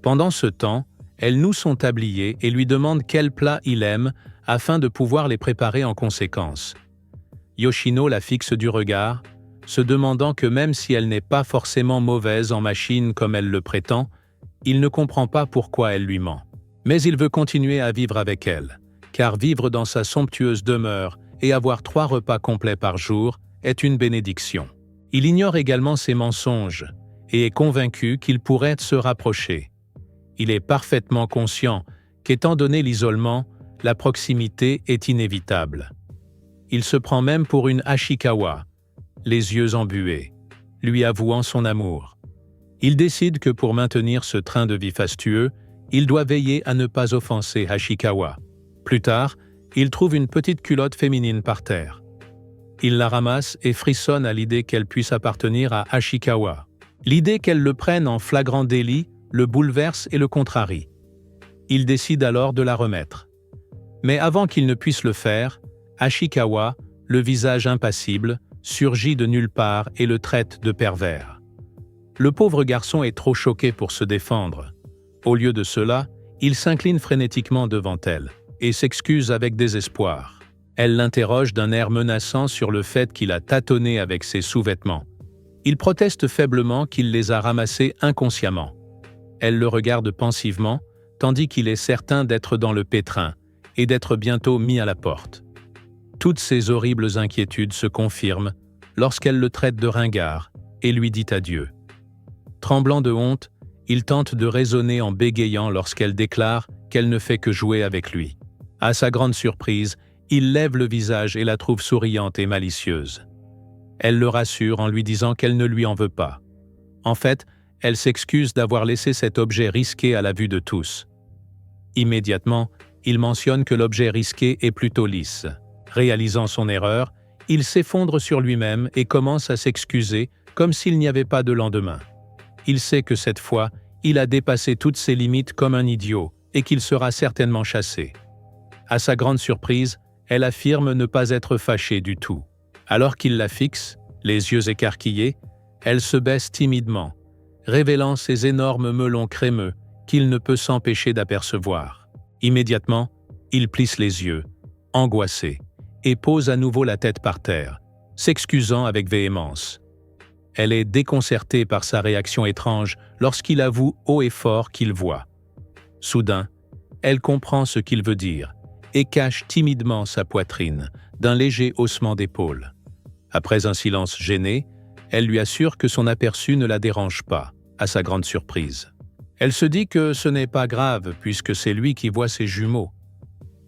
Pendant ce temps, elle noue son tablier et lui demande quels plats il aime afin de pouvoir les préparer en conséquence. Yoshino la fixe du regard, se demandant que même si elle n'est pas forcément mauvaise en machine comme elle le prétend, il ne comprend pas pourquoi elle lui ment. Mais il veut continuer à vivre avec elle, car vivre dans sa somptueuse demeure et avoir 3 repas complets par jour est une bénédiction. Il ignore également ses mensonges et est convaincu qu'il pourrait se rapprocher. Il est parfaitement conscient qu'étant donné l'isolement, la proximité est inévitable. Il se prend même pour une Ashikawa, les yeux embués. lui avouant son amour. Il décide que pour maintenir ce train de vie fastueux, il doit veiller à ne pas offenser Hashikawa. Plus tard, il trouve une petite culotte féminine par terre. Il la ramasse et frissonne à l'idée qu'elle puisse appartenir à Hashikawa. L'idée qu'elle le prenne en flagrant délit le bouleverse et le contrarie. Il décide alors de la remettre. Mais avant qu'il ne puisse le faire, Hashikawa, le visage impassible, surgit de nulle part et le traite de pervers. Le pauvre garçon est trop choqué pour se défendre. Au lieu de cela, il s'incline frénétiquement devant elle et s'excuse avec désespoir. Elle l'interroge d'un air menaçant sur le fait qu'il a tâtonné avec ses sous-vêtements. Il proteste faiblement qu'il les a ramassés inconsciemment. Elle le regarde pensivement, tandis qu'il est certain d'être dans le pétrin et d'être bientôt mis à la porte. Toutes ces horribles inquiétudes se confirment lorsqu'elle le traite de ringard et lui dit adieu. Tremblant de honte, il tente de raisonner en bégayant lorsqu'elle déclare qu'elle ne fait que jouer avec lui. À sa grande surprise, il lève le visage et la trouve souriante et malicieuse. Elle le rassure en lui disant qu'elle ne lui en veut pas. En fait, elle s'excuse d'avoir laissé cet objet risqué à la vue de tous. Immédiatement, il mentionne que l'objet risqué est plutôt lisse. Réalisant son erreur, il s'effondre sur lui-même et commence à s'excuser comme s'il n'y avait pas de lendemain. Il sait que cette fois, il a dépassé toutes ses limites comme un idiot et qu'il sera certainement chassé. À sa grande surprise, elle affirme ne pas être fâchée du tout. Alors qu'il la fixe, les yeux écarquillés, elle se baisse timidement, révélant ses énormes melons crémeux qu'il ne peut s'empêcher d'apercevoir. Immédiatement, il plisse les yeux, angoissé, et pose à nouveau la tête par terre, s'excusant avec véhémence. Elle est déconcertée par sa réaction étrange lorsqu'il avoue haut et fort qu'il voit. Soudain, elle comprend ce qu'il veut dire et cache timidement sa poitrine d'un léger haussement d'épaule. Après un silence gêné, elle lui assure que son aperçu ne la dérange pas, à sa grande surprise. Elle se dit que ce n'est pas grave puisque c'est lui qui voit ses jumeaux.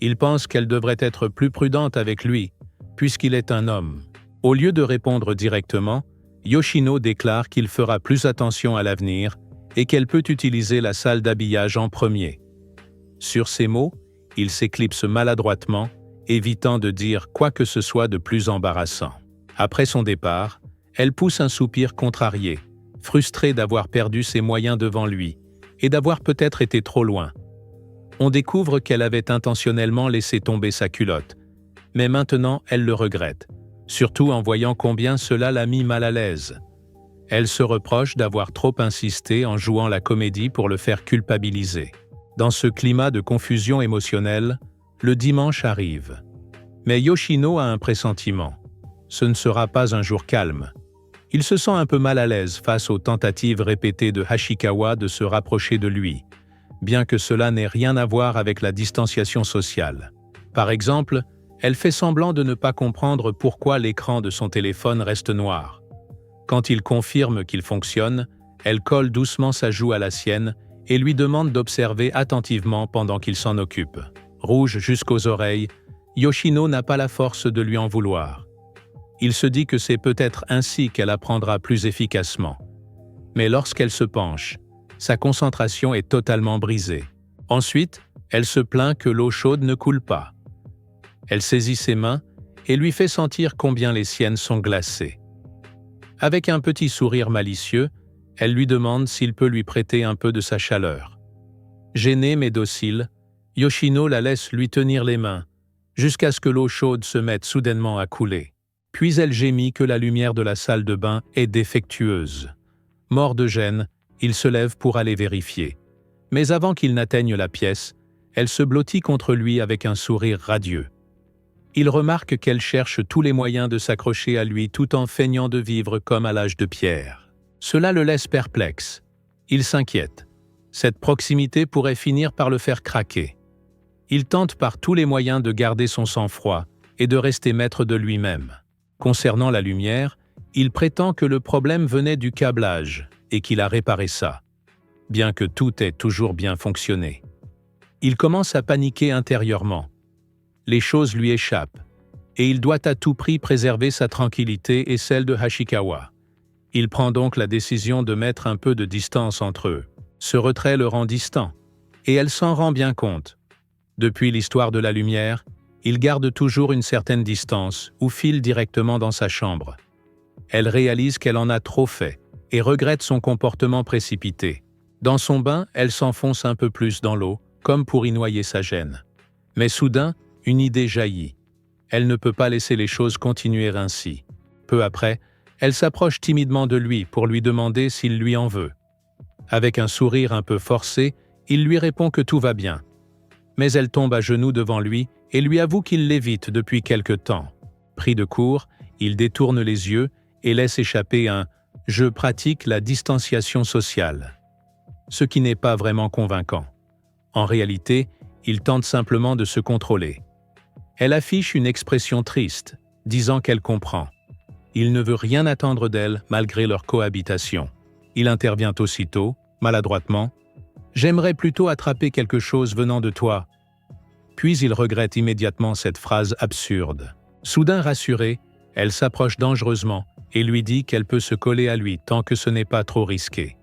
Il pense qu'elle devrait être plus prudente avec lui, puisqu'il est un homme. Au lieu de répondre directement, Yoshino déclare qu'il fera plus attention à l'avenir et qu'elle peut utiliser la salle d'habillage en premier. Sur ces mots, il s'éclipse maladroitement, évitant de dire quoi que ce soit de plus embarrassant. Après son départ, elle pousse un soupir contrarié, frustrée d'avoir perdu ses moyens devant lui et d'avoir peut-être été trop loin. On découvre qu'elle avait intentionnellement laissé tomber sa culotte, mais maintenant elle le regrette, surtout en voyant combien cela l'a mis mal à l'aise. Elle se reproche d'avoir trop insisté en jouant la comédie pour le faire culpabiliser. Dans ce climat de confusion émotionnelle, le dimanche arrive. Mais Yoshino a un pressentiment. Ce ne sera pas un jour calme. Il se sent un peu mal à l'aise face aux tentatives répétées de Hashikawa de se rapprocher de lui, bien que cela n'ait rien à voir avec la distanciation sociale. Par exemple, elle fait semblant de ne pas comprendre pourquoi l'écran de son téléphone reste noir. Quand il confirme qu'il fonctionne, elle colle doucement sa joue à la sienne et lui demande d'observer attentivement pendant qu'il s'en occupe. Rouge jusqu'aux oreilles, Yoshino n'a pas la force de lui en vouloir. Il se dit que c'est peut-être ainsi qu'elle apprendra plus efficacement. Mais lorsqu'elle se penche, sa concentration est totalement brisée. Ensuite, elle se plaint que l'eau chaude ne coule pas. Elle saisit ses mains et lui fait sentir combien les siennes sont glacées. Avec un petit sourire malicieux, elle lui demande s'il peut lui prêter un peu de sa chaleur. Gêné mais docile, Yoshino la laisse lui tenir les mains, jusqu'à ce que l'eau chaude se mette soudainement à couler. Puis elle gémit que la lumière de la salle de bain est défectueuse. Mort de gêne, il se lève pour aller vérifier. Mais avant qu'il n'atteigne la pièce, elle se blottit contre lui avec un sourire radieux. Il remarque qu'elle cherche tous les moyens de s'accrocher à lui tout en feignant de vivre comme à l'âge de pierre. Cela le laisse perplexe. Il s'inquiète. Cette proximité pourrait finir par le faire craquer. Il tente par tous les moyens de garder son sang-froid et de rester maître de lui-même. Concernant la lumière, il prétend que le problème venait du câblage et qu'il a réparé ça, bien que tout ait toujours bien fonctionné. Il commence à paniquer intérieurement. Les choses lui échappent, et il doit à tout prix préserver sa tranquillité et celle de Hashikawa. Il prend donc la décision de mettre un peu de distance entre eux. Ce retrait le rend distant, et elle s'en rend bien compte. Depuis l'histoire de la lumière, il garde toujours une certaine distance ou file directement dans sa chambre. Elle réalise qu'elle en a trop fait et regrette son comportement précipité. Dans son bain, elle s'enfonce un peu plus dans l'eau, comme pour y noyer sa gêne. Mais soudain, une idée jaillit. Elle ne peut pas laisser les choses continuer ainsi. Peu après, elle s'approche timidement de lui pour lui demander s'il lui en veut. Avec un sourire un peu forcé, il lui répond que tout va bien. Mais elle tombe à genoux devant lui et lui avoue qu'il l'évite depuis quelque temps. Pris de court, il détourne les yeux et laisse échapper un « je pratique la distanciation sociale », ce qui n'est pas vraiment convaincant. En réalité, il tente simplement de se contrôler. Elle affiche une expression triste, disant qu'elle comprend. Il ne veut rien attendre d'elle malgré leur cohabitation. Il intervient aussitôt, maladroitement. « J'aimerais plutôt attraper quelque chose venant de toi. » Puis il regrette immédiatement cette phrase absurde. Soudain rassurée, elle s'approche dangereusement et lui dit qu'elle peut se coller à lui tant que ce n'est pas trop risqué.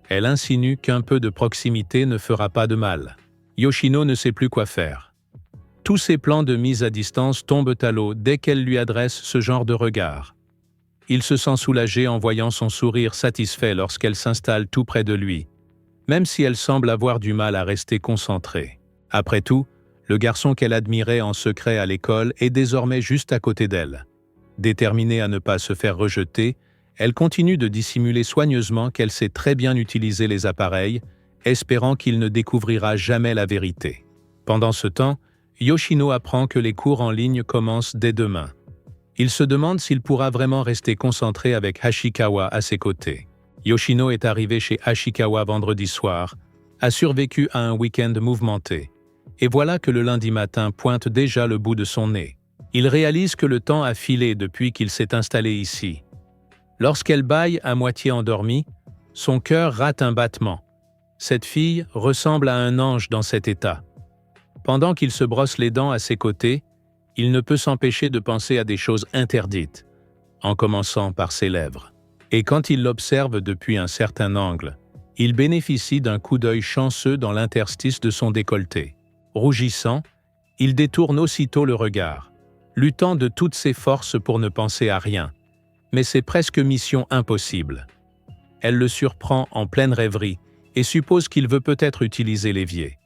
Elle insinue qu'un peu de proximité ne fera pas de mal. Yoshino ne sait plus quoi faire. Tous ses plans de mise à distance tombent à l'eau dès qu'elle lui adresse ce genre de regard. Il se sent soulagé en voyant son sourire satisfait lorsqu'elle s'installe tout près de lui, même si elle semble avoir du mal à rester concentrée. Après tout, le garçon qu'elle admirait en secret à l'école est désormais juste à côté d'elle. Déterminée à ne pas se faire rejeter, elle continue de dissimuler soigneusement qu'elle sait très bien utiliser les appareils, espérant qu'il ne découvrira jamais la vérité. Pendant ce temps, Yoshino apprend que les cours en ligne commencent dès demain. Il se demande s'il pourra vraiment rester concentré avec Hashikawa à ses côtés. Yoshino est arrivé chez Hashikawa vendredi soir, a survécu à un week-end mouvementé. Et voilà que le lundi matin pointe déjà le bout de son nez. Il réalise que le temps a filé depuis qu'il s'est installé ici. Lorsqu'elle bâille à moitié endormie, son cœur rate un battement. Cette fille ressemble à un ange dans cet état. Pendant qu'il se brosse les dents à ses côtés, il ne peut s'empêcher de penser à des choses interdites, en commençant par ses lèvres. Et quand il l'observe depuis un certain angle, il bénéficie d'un coup d'œil chanceux dans l'interstice de son décolleté. Rougissant, il détourne aussitôt le regard, luttant de toutes ses forces pour ne penser à rien. Mais c'est presque mission impossible. Elle le surprend en pleine rêverie et suppose qu'il veut peut-être utiliser l'évier.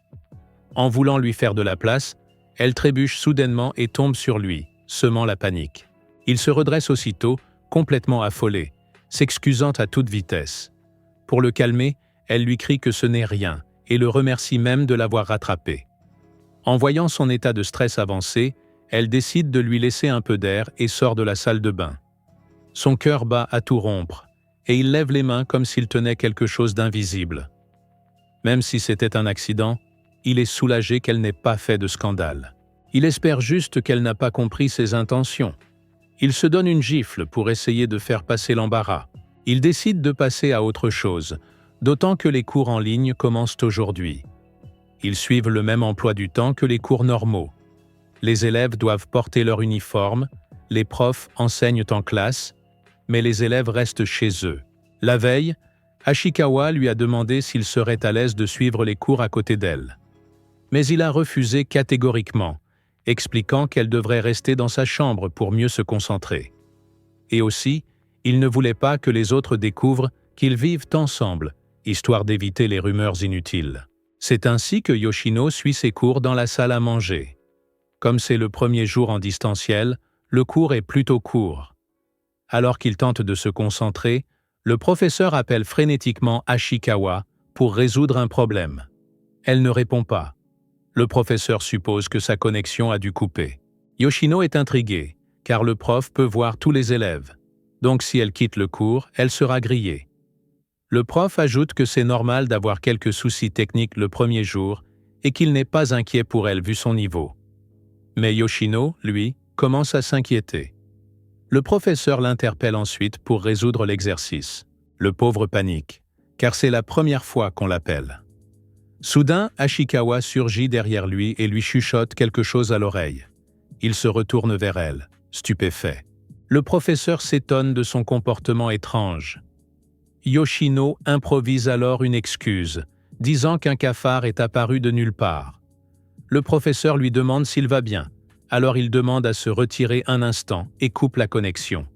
En voulant lui faire de la place, elle trébuche soudainement et tombe sur lui, semant la panique. Il se redresse aussitôt, complètement affolé, s'excusant à toute vitesse. Pour le calmer, elle lui crie que ce n'est rien et le remercie même de l'avoir rattrapé. En voyant son état de stress avancé, elle décide de lui laisser un peu d'air et sort de la salle de bain. Son cœur bat à tout rompre, et il lève les mains comme s'il tenait quelque chose d'invisible. Même si c'était un accident, il est soulagé qu'elle n'ait pas fait de scandale. Il espère juste qu'elle n'a pas compris ses intentions. Il se donne une gifle pour essayer de faire passer l'embarras. Il décide de passer à autre chose, d'autant que les cours en ligne commencent aujourd'hui. Ils suivent le même emploi du temps que les cours normaux. Les élèves doivent porter leur uniforme, les profs enseignent en classe, mais les élèves restent chez eux. La veille, Hashikawa lui a demandé s'il serait à l'aise de suivre les cours à côté d'elle. Mais il a refusé catégoriquement, expliquant qu'elle devrait rester dans sa chambre pour mieux se concentrer. Et aussi, il ne voulait pas que les autres découvrent qu'ils vivent ensemble, histoire d'éviter les rumeurs inutiles. C'est ainsi que Yoshino suit ses cours dans la salle à manger. Comme c'est le premier jour en distanciel, le cours est plutôt court. Alors qu'il tente de se concentrer, le professeur appelle frénétiquement Hashikawa pour résoudre un problème. Elle ne répond pas. Le professeur suppose que sa connexion a dû couper. Yoshino est intriguée, car le prof peut voir tous les élèves. Donc si elle quitte le cours, elle sera grillée. Le prof ajoute que c'est normal d'avoir quelques soucis techniques le premier jour et qu'il n'est pas inquiet pour elle vu son niveau. Mais Yoshino, lui, commence à s'inquiéter. Le professeur l'interpelle ensuite pour résoudre l'exercice. Le pauvre panique, car c'est la première fois qu'on l'appelle. Soudain, Hashikawa surgit derrière lui et lui chuchote quelque chose à l'oreille. Il se retourne vers elle, stupéfait. Le professeur s'étonne de son comportement étrange. Yoshino improvise alors une excuse, disant qu'un cafard est apparu de nulle part. Le professeur lui demande s'il va bien, alors il demande à se retirer un instant et coupe la connexion.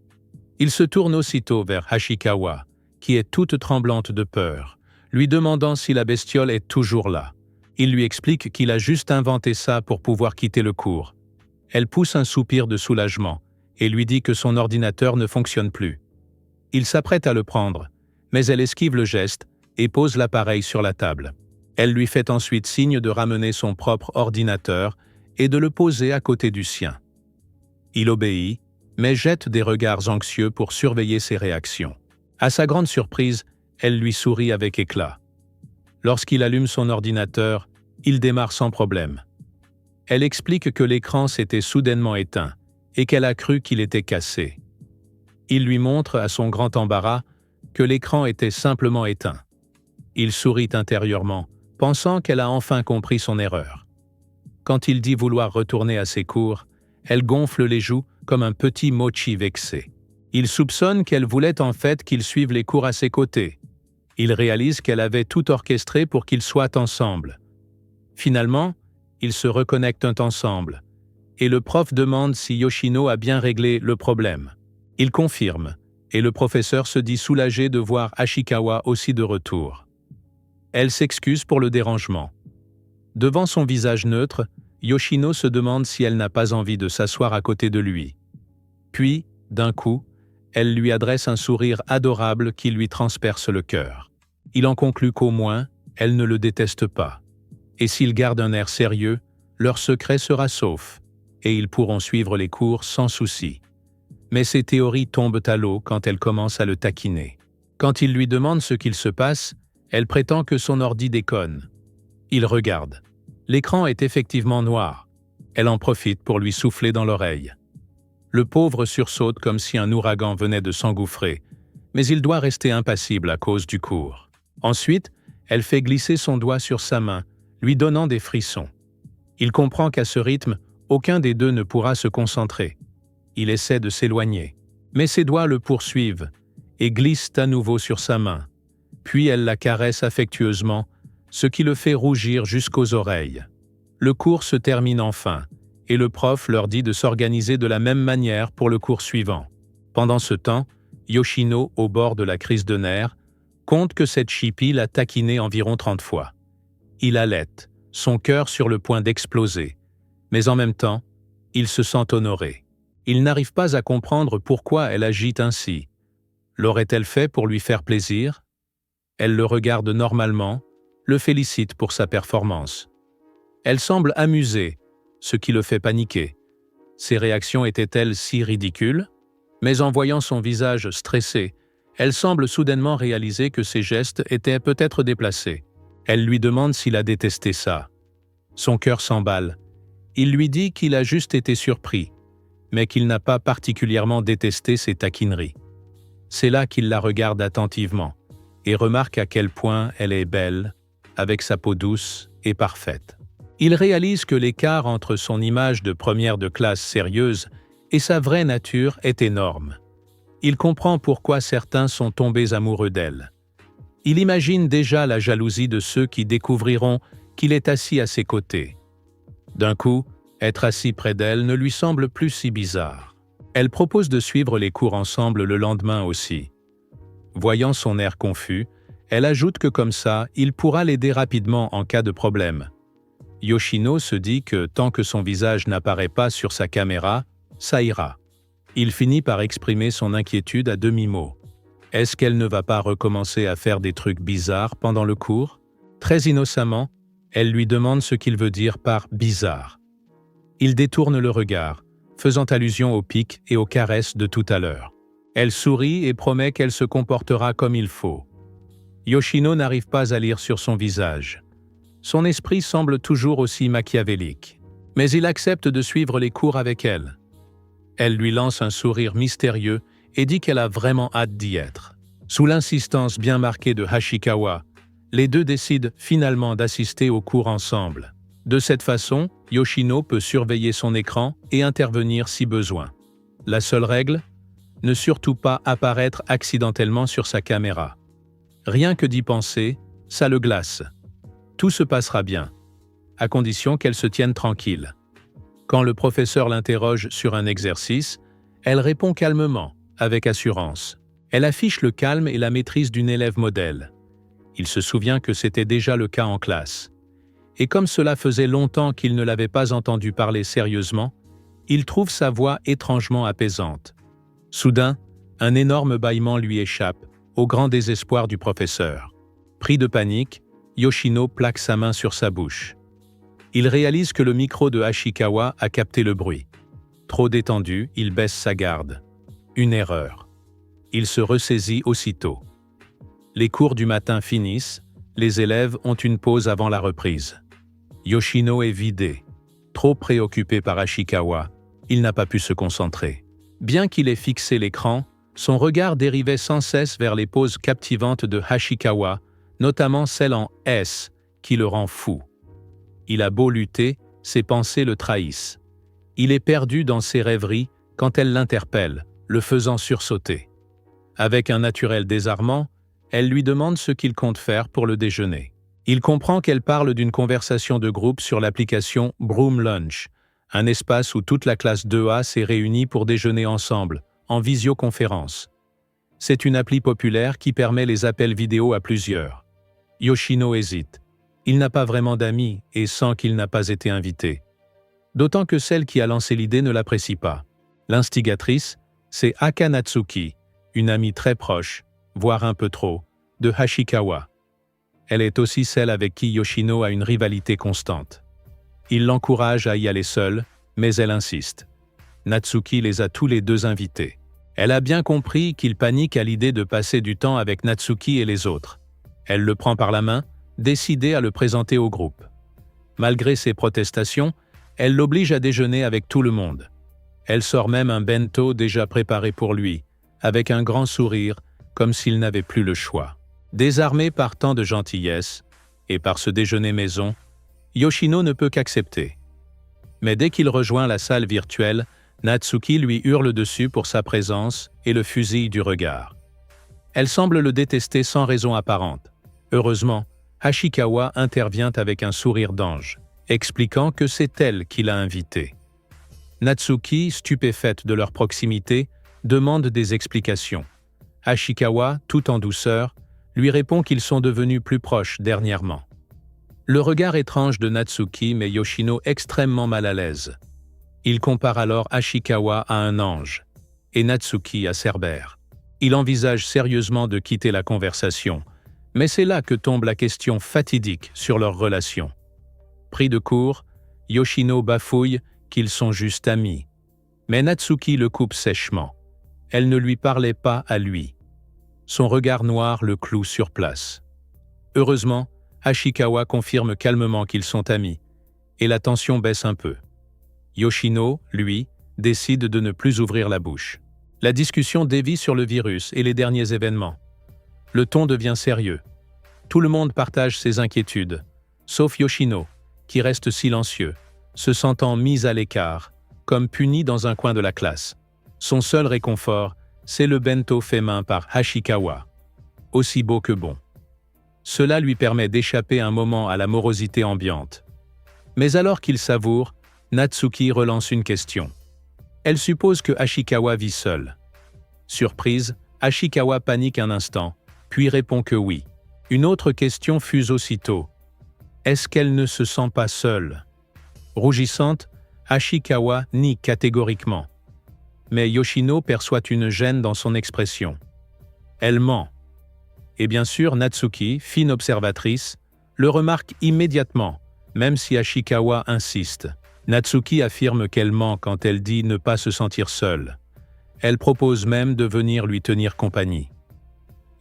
Il se tourne aussitôt vers Hashikawa, qui est toute tremblante de peur, lui demandant si la bestiole est toujours là. Il lui explique qu'il a juste inventé ça pour pouvoir quitter le cours. Elle pousse un soupir de soulagement et lui dit que son ordinateur ne fonctionne plus. Il s'apprête à le prendre, mais elle esquive le geste et pose l'appareil sur la table. Elle lui fait ensuite signe de ramener son propre ordinateur et de le poser à côté du sien. Il obéit, mais jette des regards anxieux pour surveiller ses réactions. À sa grande surprise, elle lui sourit avec éclat. Lorsqu'il allume son ordinateur, il démarre sans problème. Elle explique que l'écran s'était soudainement éteint et qu'elle a cru qu'il était cassé. Il lui montre, à son grand embarras, que l'écran était simplement éteint. Il sourit intérieurement, pensant qu'elle a enfin compris son erreur. Quand il dit vouloir retourner à ses cours, elle gonfle les joues comme un petit mochi vexé. Il soupçonne qu'elle voulait en fait qu'il suive les cours à ses côtés. Il réalise qu'elle avait tout orchestré pour qu'ils soient ensemble. Finalement, ils se reconnectent ensemble, et le prof demande si Yoshino a bien réglé le problème. Il confirme, et le professeur se dit soulagé de voir Hashikawa aussi de retour. Elle s'excuse pour le dérangement. Devant son visage neutre, Yoshino se demande si elle n'a pas envie de s'asseoir à côté de lui. Puis, d'un coup, elle lui adresse un sourire adorable qui lui transperce le cœur. Il en conclut qu'au moins, elle ne le déteste pas. Et s'ils gardent un air sérieux, leur secret sera sauf, et ils pourront suivre les cours sans souci. Mais ses théories tombent à l'eau quand elle commence à le taquiner. Quand il lui demande ce qu'il se passe, elle prétend que son ordi déconne. Il regarde. L'écran est effectivement noir. Elle en profite pour lui souffler dans l'oreille. Le pauvre sursaute comme si un ouragan venait de s'engouffrer, mais il doit rester impassible à cause du cours. Ensuite, elle fait glisser son doigt sur sa main, lui donnant des frissons. Il comprend qu'à ce rythme, aucun des deux ne pourra se concentrer. Il essaie de s'éloigner, mais ses doigts le poursuivent et glissent à nouveau sur sa main. Puis elle la caresse affectueusement, ce qui le fait rougir jusqu'aux oreilles. Le cours se termine enfin, et le prof leur dit de s'organiser de la même manière pour le cours suivant. Pendant ce temps, Yoshino, au bord de la crise de nerfs, compte que cette chipie l'a taquiné environ 30 fois. Il halète, son cœur sur le point d'exploser, mais en même temps, il se sent honoré. Il n'arrive pas à comprendre pourquoi elle agit ainsi. L'aurait-elle fait pour lui faire plaisir? Elle le regarde normalement, le félicite pour sa performance. Elle semble amusée, ce qui le fait paniquer. Ses réactions étaient-elles si ridicules? Mais en voyant son visage stressé, elle semble soudainement réaliser que ses gestes étaient peut-être déplacés. Elle lui demande s'il a détesté ça. Son cœur s'emballe. Il lui dit qu'il a juste été surpris, mais qu'il n'a pas particulièrement détesté ses taquineries. C'est là qu'il la regarde attentivement et remarque à quel point elle est belle, avec sa peau douce et parfaite. Il réalise que l'écart entre son image de première de classe sérieuse et sa vraie nature est énorme. Il comprend pourquoi certains sont tombés amoureux d'elle. Il imagine déjà la jalousie de ceux qui découvriront qu'il est assis à ses côtés. D'un coup, être assis près d'elle ne lui semble plus si bizarre. Elle propose de suivre les cours ensemble le lendemain aussi. Voyant son air confus, elle ajoute que comme ça, il pourra l'aider rapidement en cas de problème. Yoshino se dit que tant que son visage n'apparaît pas sur sa caméra, ça ira. Il finit par exprimer son inquiétude à demi-mot. Est-ce qu'elle ne va pas recommencer à faire des trucs bizarres pendant le cours? Très innocemment, elle lui demande ce qu'il veut dire par « bizarre ». Il détourne le regard, faisant allusion aux pics et aux caresses de tout à l'heure. Elle sourit et promet qu'elle se comportera comme il faut. Yoshino n'arrive pas à lire sur son visage. Son esprit semble toujours aussi machiavélique. Mais il accepte de suivre les cours avec elle. Elle lui lance un sourire mystérieux et dit qu'elle a vraiment hâte d'y être. Sous l'insistance bien marquée de Hashikawa, les deux décident finalement d'assister aux cours ensemble. De cette façon, Yoshino peut surveiller son écran et intervenir si besoin. La seule règle? Ne surtout pas apparaître accidentellement sur sa caméra. Rien que d'y penser, ça le glace. Tout se passera bien, à condition qu'elle se tienne tranquille. Quand le professeur l'interroge sur un exercice, elle répond calmement, avec assurance. Elle affiche le calme et la maîtrise d'une élève modèle. Il se souvient que c'était déjà le cas en classe. Et comme cela faisait longtemps qu'il ne l'avait pas entendu parler sérieusement, il trouve sa voix étrangement apaisante. Soudain, un énorme bâillement lui échappe, au grand désespoir du professeur. Pris de panique, Yoshino plaque sa main sur sa bouche. Il réalise que le micro de Ashikawa a capté le bruit. Trop détendu, il baisse sa garde. Une erreur. Il se ressaisit aussitôt. Les cours du matin finissent, les élèves ont une pause avant la reprise. Yoshino est vidé. Trop préoccupé par Ashikawa, il n'a pas pu se concentrer. Bien qu'il ait fixé l'écran, son regard dérivait sans cesse vers les poses captivantes de Ashikawa, notamment celle en S, qui le rend fou. Il a beau lutter, ses pensées le trahissent. Il est perdu dans ses rêveries quand elle l'interpelle, le faisant sursauter. Avec un naturel désarmant, elle lui demande ce qu'il compte faire pour le déjeuner. Il comprend qu'elle parle d'une conversation de groupe sur l'application Broom Lunch, un espace où toute la classe 2A s'est réunie pour déjeuner ensemble, en visioconférence. C'est une appli populaire qui permet les appels vidéo à plusieurs. Yoshino hésite. Il n'a pas vraiment d'amis et sent qu'il n'a pas été invité. D'autant que celle qui a lancé l'idée ne l'apprécie pas. L'instigatrice, c'est Aka Natsuki, une amie très proche, voire un peu trop, de Ashikawa. Elle est aussi celle avec qui Yoshino a une rivalité constante. Il l'encourage à y aller seule, mais elle insiste. Natsuki les a tous les deux invités. Elle a bien compris qu'il panique à l'idée de passer du temps avec Natsuki et les autres. Elle le prend par la main, décidée à le présenter au groupe. Malgré ses protestations, elle l'oblige à déjeuner avec tout le monde. Elle sort même un bento déjà préparé pour lui, avec un grand sourire, comme s'il n'avait plus le choix. Désarmé par tant de gentillesse, et par ce déjeuner maison, Yoshino ne peut qu'accepter. Mais dès qu'il rejoint la salle virtuelle, Natsuki lui hurle dessus pour sa présence et le fusille du regard. Elle semble le détester sans raison apparente. Heureusement, Ashikawa intervient avec un sourire d'ange, expliquant que c'est elle qui l'a invité. Natsuki, stupéfaite de leur proximité, demande des explications. Ashikawa, tout en douceur, lui répond qu'ils sont devenus plus proches dernièrement. Le regard étrange de Natsuki met Yoshino extrêmement mal à l'aise. Il compare alors Ashikawa à un ange, et Natsuki à Cerbère. Il envisage sérieusement de quitter la conversation, mais c'est là que tombe la question fatidique sur leur relation. Pris de court, Yoshino bafouille qu'ils sont juste amis. Mais Natsuki le coupe sèchement. Elle ne lui parlait pas à lui. Son regard noir le cloue sur place. Heureusement, Ashikawa confirme calmement qu'ils sont amis, et la tension baisse un peu. Yoshino, lui, décide de ne plus ouvrir la bouche. La discussion dévie sur le virus et les derniers événements. Le ton devient sérieux. Tout le monde partage ses inquiétudes, sauf Yoshino, qui reste silencieux, se sentant mis à l'écart, comme puni dans un coin de la classe. Son seul réconfort, c'est le bento fait main par Ashikawa. Aussi beau que bon. Cela lui permet d'échapper un moment à la morosité ambiante. Mais alors qu'il savoure, Natsuki relance une question. Elle suppose que Ashikawa vit seul. Surprise, Ashikawa panique un instant, puis répond que oui. Une autre question fuse aussitôt. Est-ce qu'elle ne se sent pas seule? Rougissante, Ashikawa nie catégoriquement. Mais Yoshino perçoit une gêne dans son expression. Elle ment. Et bien sûr, Natsuki, fine observatrice, le remarque immédiatement, même si Ashikawa insiste. Natsuki affirme qu'elle ment quand elle dit ne pas se sentir seule. Elle propose même de venir lui tenir compagnie.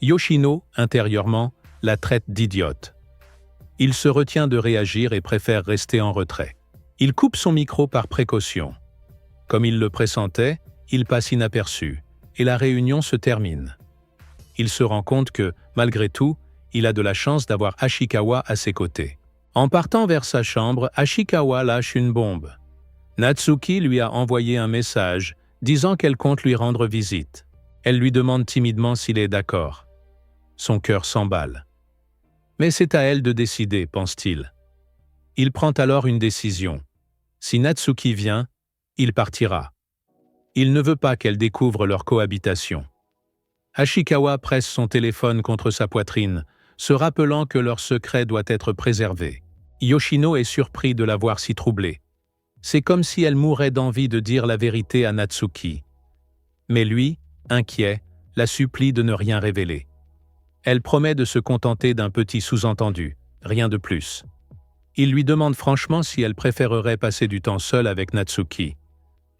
Yoshino, intérieurement, la traite d'idiote. Il se retient de réagir et préfère rester en retrait. Il coupe son micro par précaution. Comme il le pressentait, il passe inaperçu, et la réunion se termine. Il se rend compte que, malgré tout, il a de la chance d'avoir Ashikawa à ses côtés. En partant vers sa chambre, Ashikawa lâche une bombe. Natsuki lui a envoyé un message, disant qu'elle compte lui rendre visite. Elle lui demande timidement s'il est d'accord. Son cœur s'emballe. Mais c'est à elle de décider, pense-t-il. Il prend alors une décision. Si Natsuki vient, il partira. Il ne veut pas qu'elle découvre leur cohabitation. Ashikawa presse son téléphone contre sa poitrine, se rappelant que leur secret doit être préservé. Yoshino est surpris de la voir si troublée. C'est comme si elle mourait d'envie de dire la vérité à Natsuki. Mais lui, inquiet, la supplie de ne rien révéler. Elle promet de se contenter d'un petit sous-entendu, rien de plus. Il lui demande franchement si elle préférerait passer du temps seule avec Natsuki.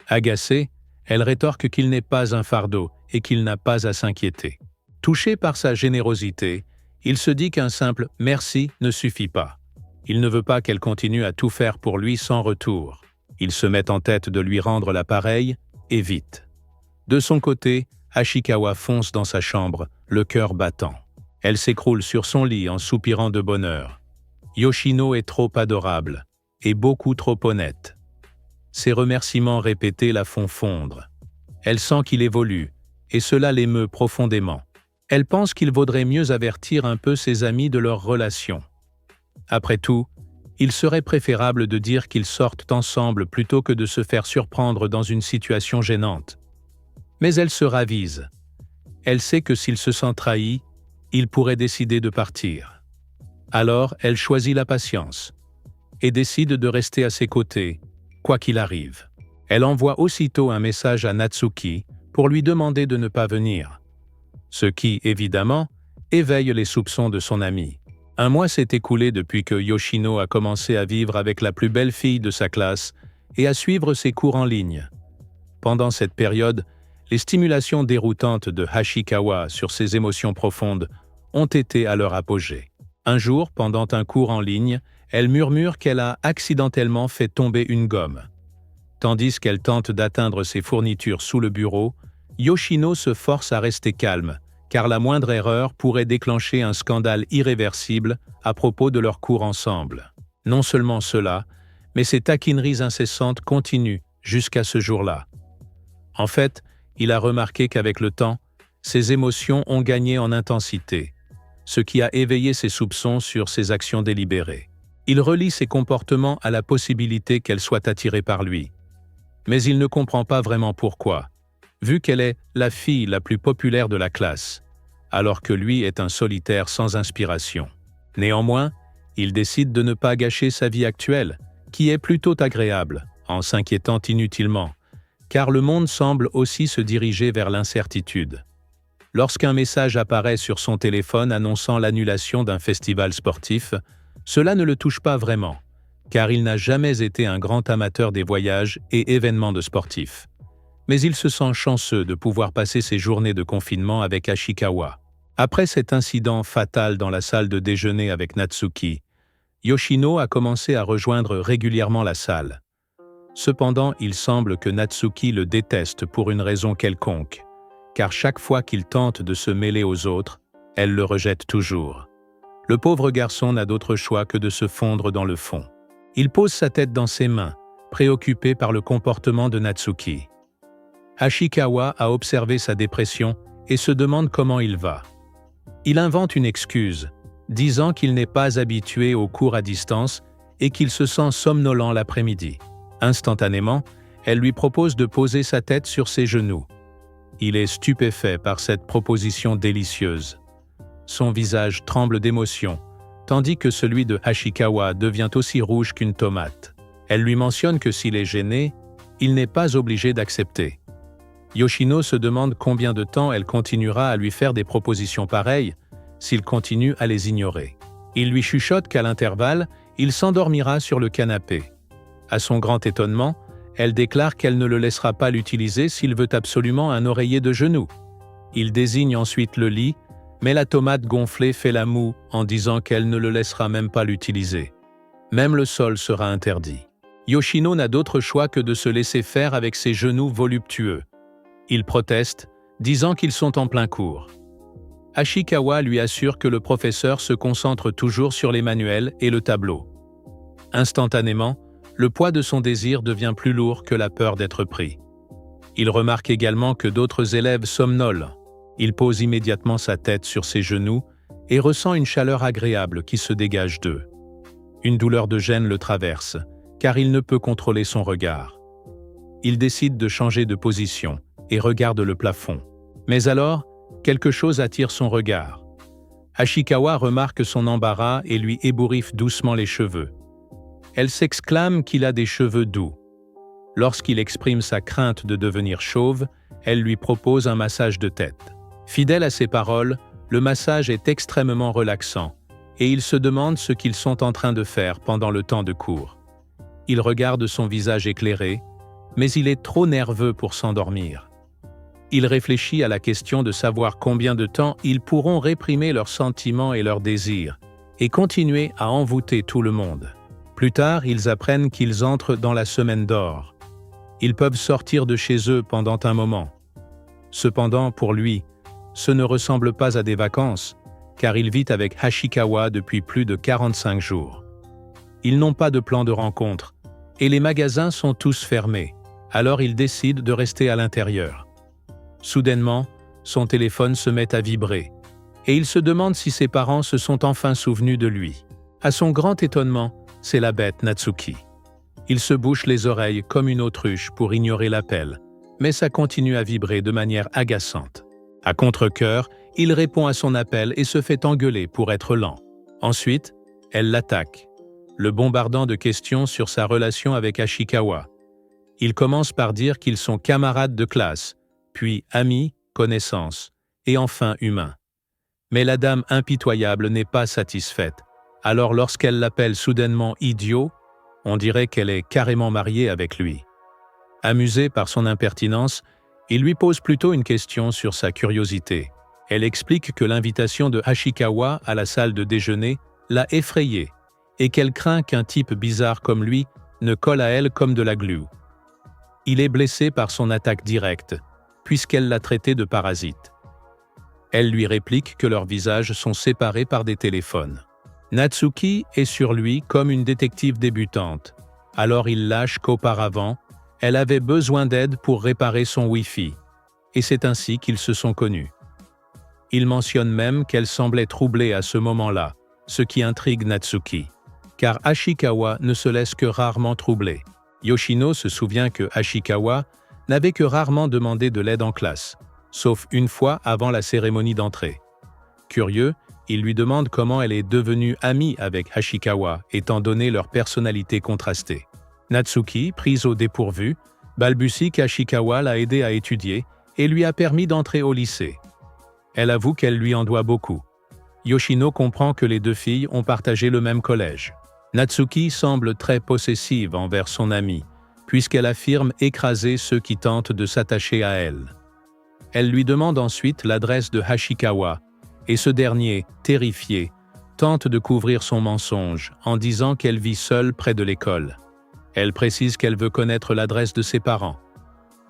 Agacée, elle rétorque qu'il n'est pas un fardeau et qu'il n'a pas à s'inquiéter. Touché par sa générosité, il se dit qu'un simple « merci » ne suffit pas. Il ne veut pas qu'elle continue à tout faire pour lui sans retour. Il se met en tête de lui rendre l'appareil, et vite. De son côté, Ashikawa fonce dans sa chambre, le cœur battant. Elle s'écroule sur son lit en soupirant de bonheur. Yoshino est trop adorable, et beaucoup trop honnête. Ses remerciements répétés la font fondre. Elle sent qu'il évolue, et cela l'émeut profondément. Elle pense qu'il vaudrait mieux avertir un peu ses amis de leur relation. Après tout, il serait préférable de dire qu'ils sortent ensemble plutôt que de se faire surprendre dans une situation gênante. Mais elle se ravise. Elle sait que s'il se sent trahi, il pourrait décider de partir. Alors, elle choisit la patience et décide de rester à ses côtés, quoi qu'il arrive. Elle envoie aussitôt un message à Natsuki pour lui demander de ne pas venir. Ce qui, évidemment, éveille les soupçons de son ami. Un mois s'est écoulé depuis que Yoshino a commencé à vivre avec la plus belle fille de sa classe et à suivre ses cours en ligne. Pendant cette période, les stimulations déroutantes de Ashikawa sur ses émotions profondes ont été à leur apogée. Un jour, pendant un cours en ligne, elle murmure qu'elle a accidentellement fait tomber une gomme. Tandis qu'elle tente d'atteindre ses fournitures sous le bureau, Yoshino se force à rester calme, car la moindre erreur pourrait déclencher un scandale irréversible à propos de leur cours ensemble. Non seulement cela, mais ces taquineries incessantes continuent jusqu'à ce jour-là. En fait, il a remarqué qu'avec le temps, ses émotions ont gagné en intensité, ce qui a éveillé ses soupçons sur ses actions délibérées. Il relie ses comportements à la possibilité qu'elle soit attirée par lui. Mais il ne comprend pas vraiment pourquoi, vu qu'elle est la fille la plus populaire de la classe, alors que lui est un solitaire sans inspiration. Néanmoins, il décide de ne pas gâcher sa vie actuelle, qui est plutôt agréable, en s'inquiétant inutilement, car le monde semble aussi se diriger vers l'incertitude. Lorsqu'un message apparaît sur son téléphone annonçant l'annulation d'un festival sportif, cela ne le touche pas vraiment, car il n'a jamais été un grand amateur des voyages et événements de sportifs. Mais il se sent chanceux de pouvoir passer ses journées de confinement avec Ashikawa. Après cet incident fatal dans la salle de déjeuner avec Natsuki, Yoshino a commencé à rejoindre régulièrement la salle. Cependant, il semble que Natsuki le déteste pour une raison quelconque, car chaque fois qu'il tente de se mêler aux autres, elle le rejette toujours. Le pauvre garçon n'a d'autre choix que de se fondre dans le fond. Il pose sa tête dans ses mains, préoccupé par le comportement de Natsuki. Ashikawa a observé sa dépression et se demande comment il va. Il invente une excuse, disant qu'il n'est pas habitué aux cours à distance et qu'il se sent somnolent l'après-midi. Instantanément, elle lui propose de poser sa tête sur ses genoux. Il est stupéfait par cette proposition délicieuse. Son visage tremble d'émotion, tandis que celui de Ashikawa devient aussi rouge qu'une tomate. Elle lui mentionne que s'il est gêné, il n'est pas obligé d'accepter. Yoshino se demande combien de temps elle continuera à lui faire des propositions pareilles s'il continue à les ignorer. Il lui chuchote qu'à l'intervalle, il s'endormira sur le canapé. À son grand étonnement, elle déclare qu'elle ne le laissera pas l'utiliser s'il veut absolument un oreiller de genou. Il désigne ensuite le lit, mais la tomate gonflée fait la moue en disant qu'elle ne le laissera même pas l'utiliser. Même le sol sera interdit. Yoshino n'a d'autre choix que de se laisser faire avec ses genoux voluptueux. Il proteste, disant qu'ils sont en plein cours. Ashikawa lui assure que le professeur se concentre toujours sur les manuels et le tableau. Instantanément, le poids de son désir devient plus lourd que la peur d'être pris. Il remarque également que d'autres élèves somnolent. Il pose immédiatement sa tête sur ses genoux et ressent une chaleur agréable qui se dégage d'eux. Une douleur de gêne le traverse, car il ne peut contrôler son regard. Il décide de changer de position et regarde le plafond. Mais alors, quelque chose attire son regard. Ashikawa remarque son embarras et lui ébouriffe doucement les cheveux. Elle s'exclame qu'il a des cheveux doux. Lorsqu'il exprime sa crainte de devenir chauve, elle lui propose un massage de tête. Fidèle à ses paroles, le massage est extrêmement relaxant et il se demande ce qu'ils sont en train de faire pendant le temps de cours. Il regarde son visage éclairé, mais il est trop nerveux pour s'endormir. Il réfléchit à la question de savoir combien de temps ils pourront réprimer leurs sentiments et leurs désirs et continuer à envoûter tout le monde. Plus tard, ils apprennent qu'ils entrent dans la semaine d'or. Ils peuvent sortir de chez eux pendant un moment. Cependant, pour lui, ce ne ressemble pas à des vacances, car il vit avec Ashikawa depuis plus de 45 jours. Ils n'ont pas de plan de rencontre, et les magasins sont tous fermés, alors il décide de rester à l'intérieur. Soudainement, son téléphone se met à vibrer, et il se demande si ses parents se sont enfin souvenus de lui. À son grand étonnement, c'est la bête Natsuki. Il se bouche les oreilles comme une autruche pour ignorer l'appel, mais ça continue à vibrer de manière agaçante. À contre-cœur, il répond à son appel et se fait engueuler pour être lent. Ensuite, elle l'attaque, le bombardant de questions sur sa relation avec Ashikawa. Il commence par dire qu'ils sont camarades de classe, puis amis, connaissances, et enfin humains. Mais la dame impitoyable n'est pas satisfaite. Alors lorsqu'elle l'appelle soudainement idiot, on dirait qu'elle est carrément mariée avec lui. Amusée par son impertinence, il lui pose plutôt une question sur sa curiosité. Elle explique que l'invitation de Ashikawa à la salle de déjeuner l'a effrayée et qu'elle craint qu'un type bizarre comme lui ne colle à elle comme de la glue. Il est blessé par son attaque directe, puisqu'elle l'a traité de parasite. Elle lui réplique que leurs visages sont séparés par des téléphones. Natsuki est sur lui comme une détective débutante, alors il lâche qu'auparavant, elle avait besoin d'aide pour réparer son Wi-Fi, et c'est ainsi qu'ils se sont connus. Il mentionne même qu'elle semblait troublée à ce moment-là, ce qui intrigue Natsuki, car Ashikawa ne se laisse que rarement troubler. Yoshino se souvient que Ashikawa n'avait que rarement demandé de l'aide en classe, sauf une fois avant la cérémonie d'entrée. Curieux, il lui demande comment elle est devenue amie avec Ashikawa, étant donné leur personnalité contrastée. Natsuki, prise au dépourvu, balbutie qu'Ashikawa l'a aidé à étudier et lui a permis d'entrer au lycée. Elle avoue qu'elle lui en doit beaucoup. Yoshino comprend que les deux filles ont partagé le même collège. Natsuki semble très possessive envers son amie, puisqu'elle affirme écraser ceux qui tentent de s'attacher à elle. Elle lui demande ensuite l'adresse de Ashikawa, et ce dernier, terrifié, tente de couvrir son mensonge en disant qu'elle vit seule près de l'école. Elle précise qu'elle veut connaître l'adresse de ses parents.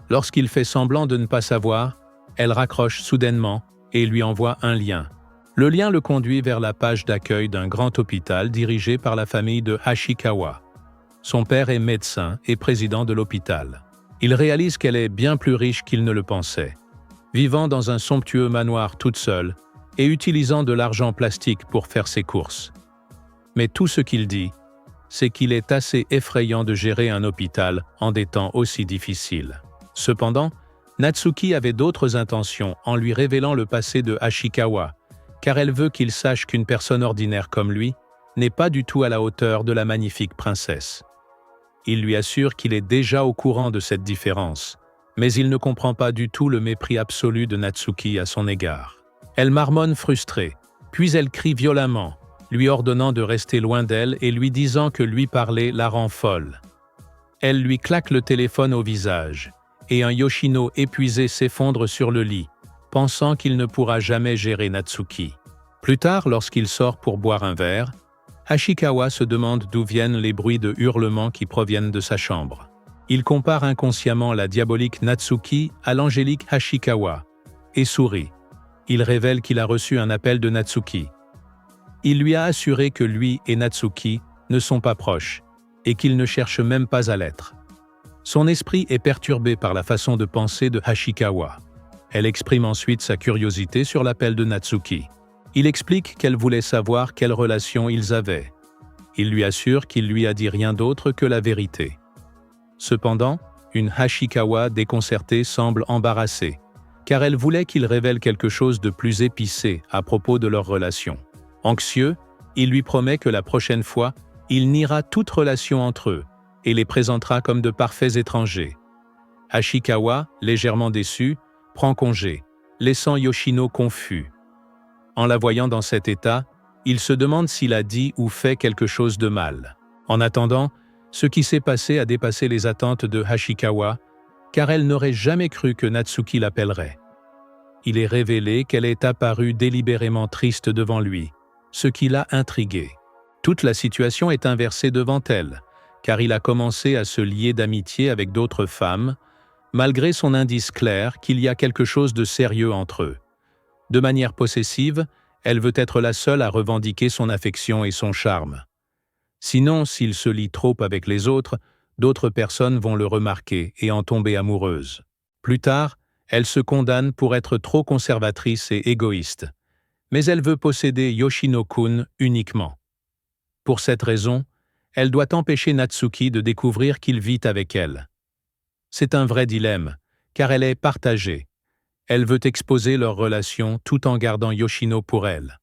Lorsqu'il fait semblant de ne pas savoir, elle raccroche soudainement et lui envoie un lien. Le lien le conduit vers la page d'accueil d'un grand hôpital dirigé par la famille de Ashikawa. Son père est médecin et président de l'hôpital. Il réalise qu'elle est bien plus riche qu'il ne le pensait. Vivant dans un somptueux manoir toute seule et utilisant de l'argent plastique pour faire ses courses. Mais tout ce qu'il dit, c'est qu'il est assez effrayant de gérer un hôpital en des temps aussi difficiles. Cependant, Natsuki avait d'autres intentions en lui révélant le passé de Ashikawa, car elle veut qu'il sache qu'une personne ordinaire comme lui n'est pas du tout à la hauteur de la magnifique princesse. Il lui assure qu'il est déjà au courant de cette différence, mais il ne comprend pas du tout le mépris absolu de Natsuki à son égard. Elle marmonne frustrée, puis elle crie violemment, lui ordonnant de rester loin d'elle et lui disant que lui parler la rend folle. Elle lui claque le téléphone au visage, et un Yoshino épuisé s'effondre sur le lit, pensant qu'il ne pourra jamais gérer Natsuki. Plus tard, lorsqu'il sort pour boire un verre, Ashikawa se demande d'où viennent les bruits de hurlements qui proviennent de sa chambre. Il compare inconsciemment la diabolique Natsuki à l'angélique Ashikawa, et sourit. Il révèle qu'il a reçu un appel de Natsuki. Il lui a assuré que lui et Natsuki ne sont pas proches, et qu'ils ne cherchent même pas à l'être. Son esprit est perturbé par la façon de penser de Ashikawa. Elle exprime ensuite sa curiosité sur l'appel de Natsuki. Il explique qu'elle voulait savoir quelle relation ils avaient. Il lui assure qu'il lui a dit rien d'autre que la vérité. Cependant, une Hashikawa déconcertée semble embarrassée, car elle voulait qu'il révèle quelque chose de plus épicé à propos de leur relation. Anxieux, il lui promet que la prochaine fois, il niera toute relation entre eux et les présentera comme de parfaits étrangers. Hashikawa, légèrement déçue, prend congé, laissant Yoshino confus. En la voyant dans cet état, il se demande s'il a dit ou fait quelque chose de mal. En attendant, ce qui s'est passé a dépassé les attentes de Hashikawa, car elle n'aurait jamais cru que Natsuki l'appellerait. Il est révélé qu'elle est apparue délibérément triste devant lui, ce qui l'a intriguée. Toute la situation est inversée devant elle, car il a commencé à se lier d'amitié avec d'autres femmes, malgré son indice clair qu'il y a quelque chose de sérieux entre eux. De manière possessive, elle veut être la seule à revendiquer son affection et son charme. Sinon, s'il se lie trop avec les autres, d'autres personnes vont le remarquer et en tomber amoureuses. Plus tard, elle se condamne pour être trop conservatrice et égoïste, mais elle veut posséder Yoshino-kun uniquement. Pour cette raison, elle doit empêcher Natsuki de découvrir qu'il vit avec elle. C'est un vrai dilemme, car elle est partagée. Elle veut exposer leur relation tout en gardant Yoshino pour elle.